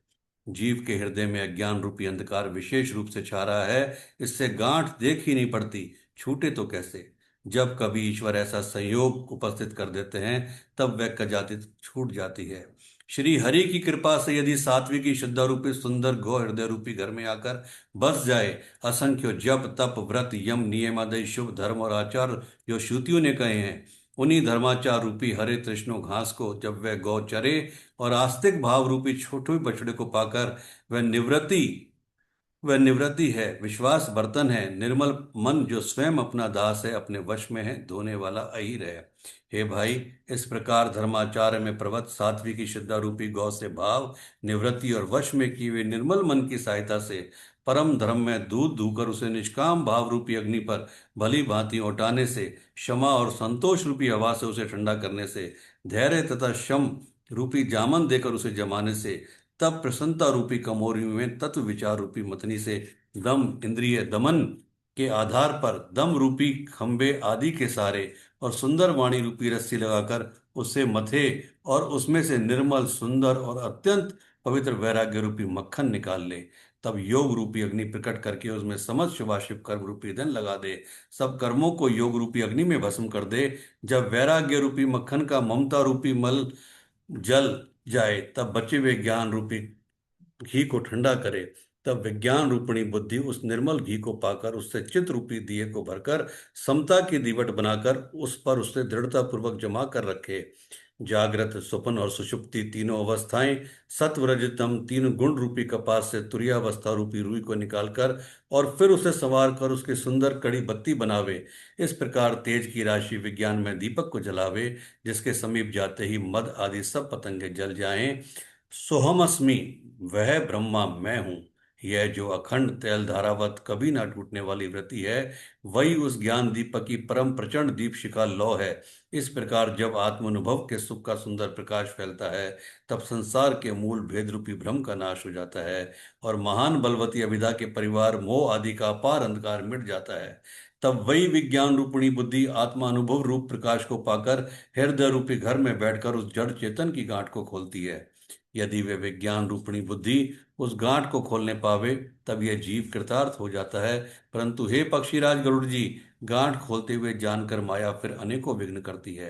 जीव के हृदय में अज्ञान रूपी अंधकार विशेष रूप से छा रहा है। इससे गांठ देख ही नहीं पड़ती, छूटे तो कैसे। जब कभी ईश्वर ऐसा संयोग उपस्थित कर देते हैं, तब वह कजाति छूट जाती है। श्री हरि की कृपा से यदि सात्विकी शुद्ध रूपी सुंदर गो हृदय रूपी घर में आकर बस जाए, असंख्य जप तप व्रत यम नियम आदि शुभ धर्म और आचार जो श्रुतियों ने कहे हैं, उन्हीं धर्माचार रूपी हरे तृष्णो घास को जब वह गौ चरे और आस्तिक भाव रूपी छोटे बछड़े को पाकर वह निवृत्ति है, विश्वास बर्तन है, निर्मल मन जो स्वयं अपना दास है, अपने वश में है, धोने वाला अहीर है। हे भाई, इस प्रकार धर्माचार्य में प्रवत सात्विकी शुद्धा रूपी गौ से भाव निवृत्ति और वश में किए हुए निर्मल मन की सहायता से परम धर्म में दूध धूकर उसे निष्काम भाव रूपी अग्नि पर भली भांति उठाने से, क्षमा और संतोष रूपी हवा से उसे ठंडा करने से, धैर्य तथा शम रूपी जामन देकर उसे जमाने से, तब प्रसन्नता रूपी कमोरी में तत्व विचार रूपी मतनी से, दम इंद्रिय दमन के आधार पर दम रूपी खंबे आदि के सारे और सुंदर वाणी रूपी रस्सी लगाकर उससे मथे और उसमें से निर्मल सुंदर और अत्यंत पवित्र वैराग्य रूपी मक्खन निकाल ले। तब योग रूपी अग्नि प्रकट करके उसमें समस्त शुभाशुभ कर्म रूपी धन लगा दे। सब कर्मों को योग रूपी अग्नि में भस्म कर दे। जब वैराग्य रूपी मक्खन का ममता रूपी मल जल जाए, तब बचे हुए ज्ञान रूपी घी को ठंडा करे। तब विज्ञान रूपिणी बुद्धि उस निर्मल घी को पाकर उससे चित्त रूपी दिए को भरकर समता की दीवट बनाकर उस पर उससे दृढ़ता पूर्वक जमा कर रखे। जागृत, स्वप्न और सुषुप्ति तीनों अवस्थाएं सत्व रजतम तीन गुण रूपी कपास से तुरीयावस्था रूपी रुई को निकालकर और फिर उसे संवार कर उसकी सुंदर कड़ी बत्ती बनावे। इस प्रकार तेज की राशि विज्ञान में दीपक को जलावे, जिसके समीप जाते ही मद आदि सब पतंगे जल जाएं। सोहमअस्मि, वह ब्रह्मा मैं हूँ। यह जो अखंड तैल धारावत कभी ना टूटने वाली वृत्ति है, वही उस ज्ञान दीपक की परम प्रचंड दीप शिखा लौ है। इस प्रकार जब आत्मानुभव के सुख का सुंदर प्रकाश फैलता है, तब संसार के मूल भेद रूपी भ्रम का नाश हो जाता है और महान बलवती अभिधा के परिवार मोह आदि का अपार अंधकार मिट जाता है। तब वही विज्ञान रूपिणी बुद्धि आत्मा अनुभव रूप प्रकाश को पाकर हृदय रूपी घर में बैठकर उस जड़ चेतन की गांठ को खोलती है। यदि वे विज्ञान रूपिणी बुद्धि उस गांठ को खोलने पावे, तब यह जीव कृतार्थ हो जाता है। परंतु हे पक्षीराज गरुड़ जी, गांठ खोलते हुए जानकर माया फिर अनेकों विघ्न करती है।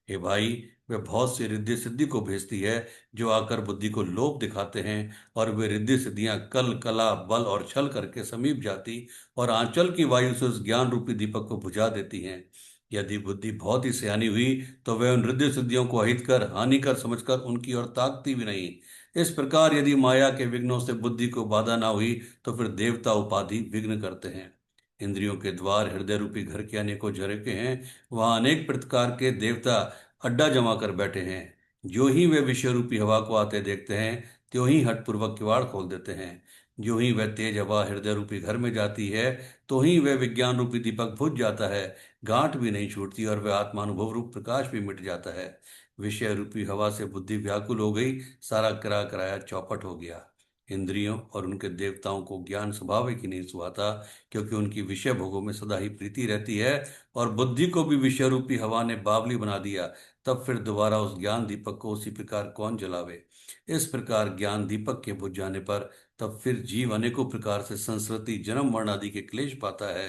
हे भाई, वे बहुत सी रिद्धि सिद्धि को भेजती है, जो आकर बुद्धि को लोभ दिखाते हैं, और वे रिद्धि सिद्धियां कल कला बल और छल करके समीप जाती और आंचल की वायु से उस ज्ञान रूपी दीपक को बुझा देती हैं। यदि बुद्धि बहुत ही सियानी हुई, तो वह उन रिद्धि सिद्धियों को अहित कर हानिकर समझकर उनकी ओर ताकती भी नहीं। इस प्रकार यदि माया के विघ्नों से बुद्धि को बाधा ना हुई, तो फिर देवता उपाधि विघ्न करते हैं। इंद्रियों के द्वार हृदय रूपी घर के अनेकों झरोखे हैं। वहां अनेक प्रकार के देवता अड्डा जमा कर बैठे हैं। जो ही वे विषय रूपी हवा को आते देखते हैं, त्यों ही हठपूर्वक किवाड़ खोल देते हैं। जो ही वह तेज हवा हृदय रूपी घर में जाती है, तो ही वह विज्ञान रूपी दीपक बुझ जाता है। गांठ भी नहीं छूटती और वह आत्मानुभव रूप प्रकाश भी मिट जाता है। विषय रूपी हवा से बुद्धि व्याकुल हो गई, सारा करा कराया चौपट हो गया। इंद्रियों और उनके देवताओं को ज्ञान स्वाभाविक ही नहीं सुहाता, क्योंकि उनकी विषय भोगों में सदा ही प्रीति रहती है। और बुद्धि को भी विषय रूपी हवा ने बावली बना दिया। तब फिर दोबारा उस ज्ञान दीपक को उसी प्रकार कौन जलावे। इस प्रकार ज्ञान दीपक के बुझ जाने पर तब फिर जीव अनेकों प्रकार से संसृति जन्म मरण आदि के क्लेश पाता है।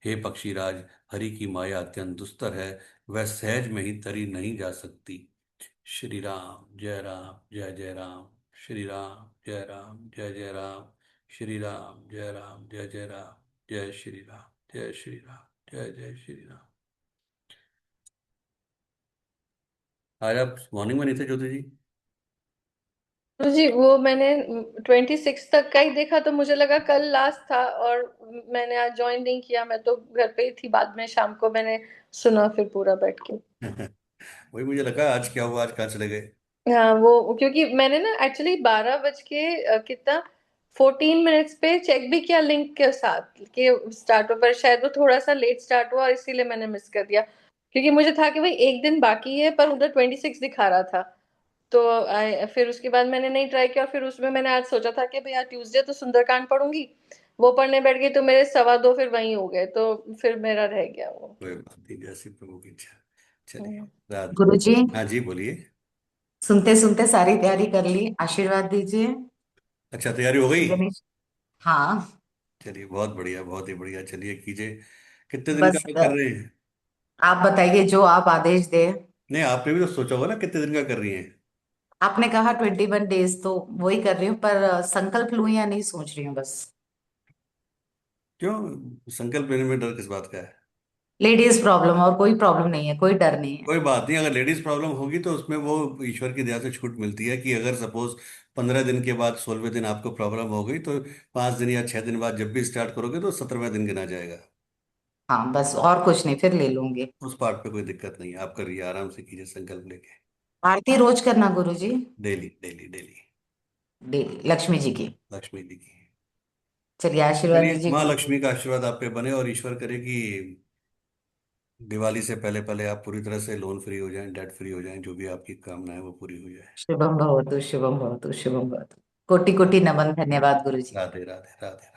हे पक्षीराज, हरि की माया अत्यंत दुस्तर है, वह सहज में ही तरी नहीं जा सकती। श्री राम जय राम जय जय राम। श्री राम जय राम जय जय राम। श्री राम जय राम जय जय राम। जय श्री राम जय श्री राम जय जय श्री राम। आज आप मॉर्निंग में नहीं थे ज्योति जी? तो जी वो मैंने 26 तक का ही देखा, तो मुझे लगा कल लास्ट था, और मैंने आज ज्वाइन नहीं किया। मैं तो घर पे ही थी, बाद में शाम को मैंने सुना फिर पूरा बैठ के। वही मुझे लगा आज क्या हुआ, आज कहाँ चले गए। हाँ, वो क्योंकि मैंने ना एक्चुअली 12 बज के कितना 14 मिनट्स पे चेक भी किया लिंक के साथ कि स्टार्ट हो, पर शायद वो थोड़ा सा लेट स्टार्ट हुआ और इसीलिए मैंने मिस कर दिया। क्योंकि मुझे था कि भाई एक दिन बाकी है, पर उधर 26 दिखा रहा था। तो फिर उसके बाद मैंने नहीं ट्राई किया, और फिर उसमें मैंने आज सोचा था कि भैया ट्यूसडे तो सुंदरकांड पढ़ूंगी। वो पढ़ने बैठ गई तो मेरे 2:15 फिर वहीं हो गए, तो फिर मेरा रह गया वो। कोई बात नहीं, जैसी प्रभु की इच्छा। चलिए। हम्म। राधे। गुरुजी, हाँ जी, बोलिए। सुनते सुनते सारी तैयारी कर ली, आशीर्वाद दीजिए। अच्छा, तैयारी हो गई? गणेश। हाँ। चलिए, बहुत बढ़िया, बहुत ही बढ़िया, चलिए कीजिए। कितने दिन का बस कर रहे हैं? आप बताइए जो आप आदेश दे। नहीं, आपने भी तो सोचा होगा ना कितने दिन का कर रही हैं। आपने कहा 21 डेज, तो वही कर रही हूँ, पर संकल्प लूं या नहीं सोच रही हूँ बस। क्यों, संकल्प लेने में डर किस बात का है? लेडीज प्रॉब्लम, और कोई प्रॉब्लम नहीं है, कोई डर नहीं है। कोई बात नहीं, अगर लेडीज प्रॉब्लम होगी तो उसमें वो ईश्वर की दया से छूट मिलती है कि अगर सपोज 15 दिन के बाद 16वें दिन आपको प्रॉब्लम हो गई, तो 5 दिन या 6 दिन बाद जब भी स्टार्ट करोगे तो 17वें दिन गिना जाएगा। हाँ, बस और कुछ नहीं, फिर ले लूंगी। उस पार्ट पे कोई दिक्कत नहीं है, आप करिए, आराम से कीजिए संकल्प लेके। आरती रोज करना गुरुजी। Daily daily daily. Daily Lakshmi ji की। लक्ष्मी जी की। चलिए, आशीर्वाद चलिए, दीजिए माँ गुरुजी। लक्ष्मी का आशीर्वाद आप पे बने, और ईश्वर करे कि दिवाली से पहले पहले आप पूरी तरह से लोन फ्री हो जाएं, डेट फ्री हो जाएं, जो भी आपकी कामना है वो पूरी हो जाए। शुभम भवतु, शुभम भवतु, शुभम भवतु। कोटि कोटि नमन, धन्यवाद गुरुजी। राधे राधे राधे।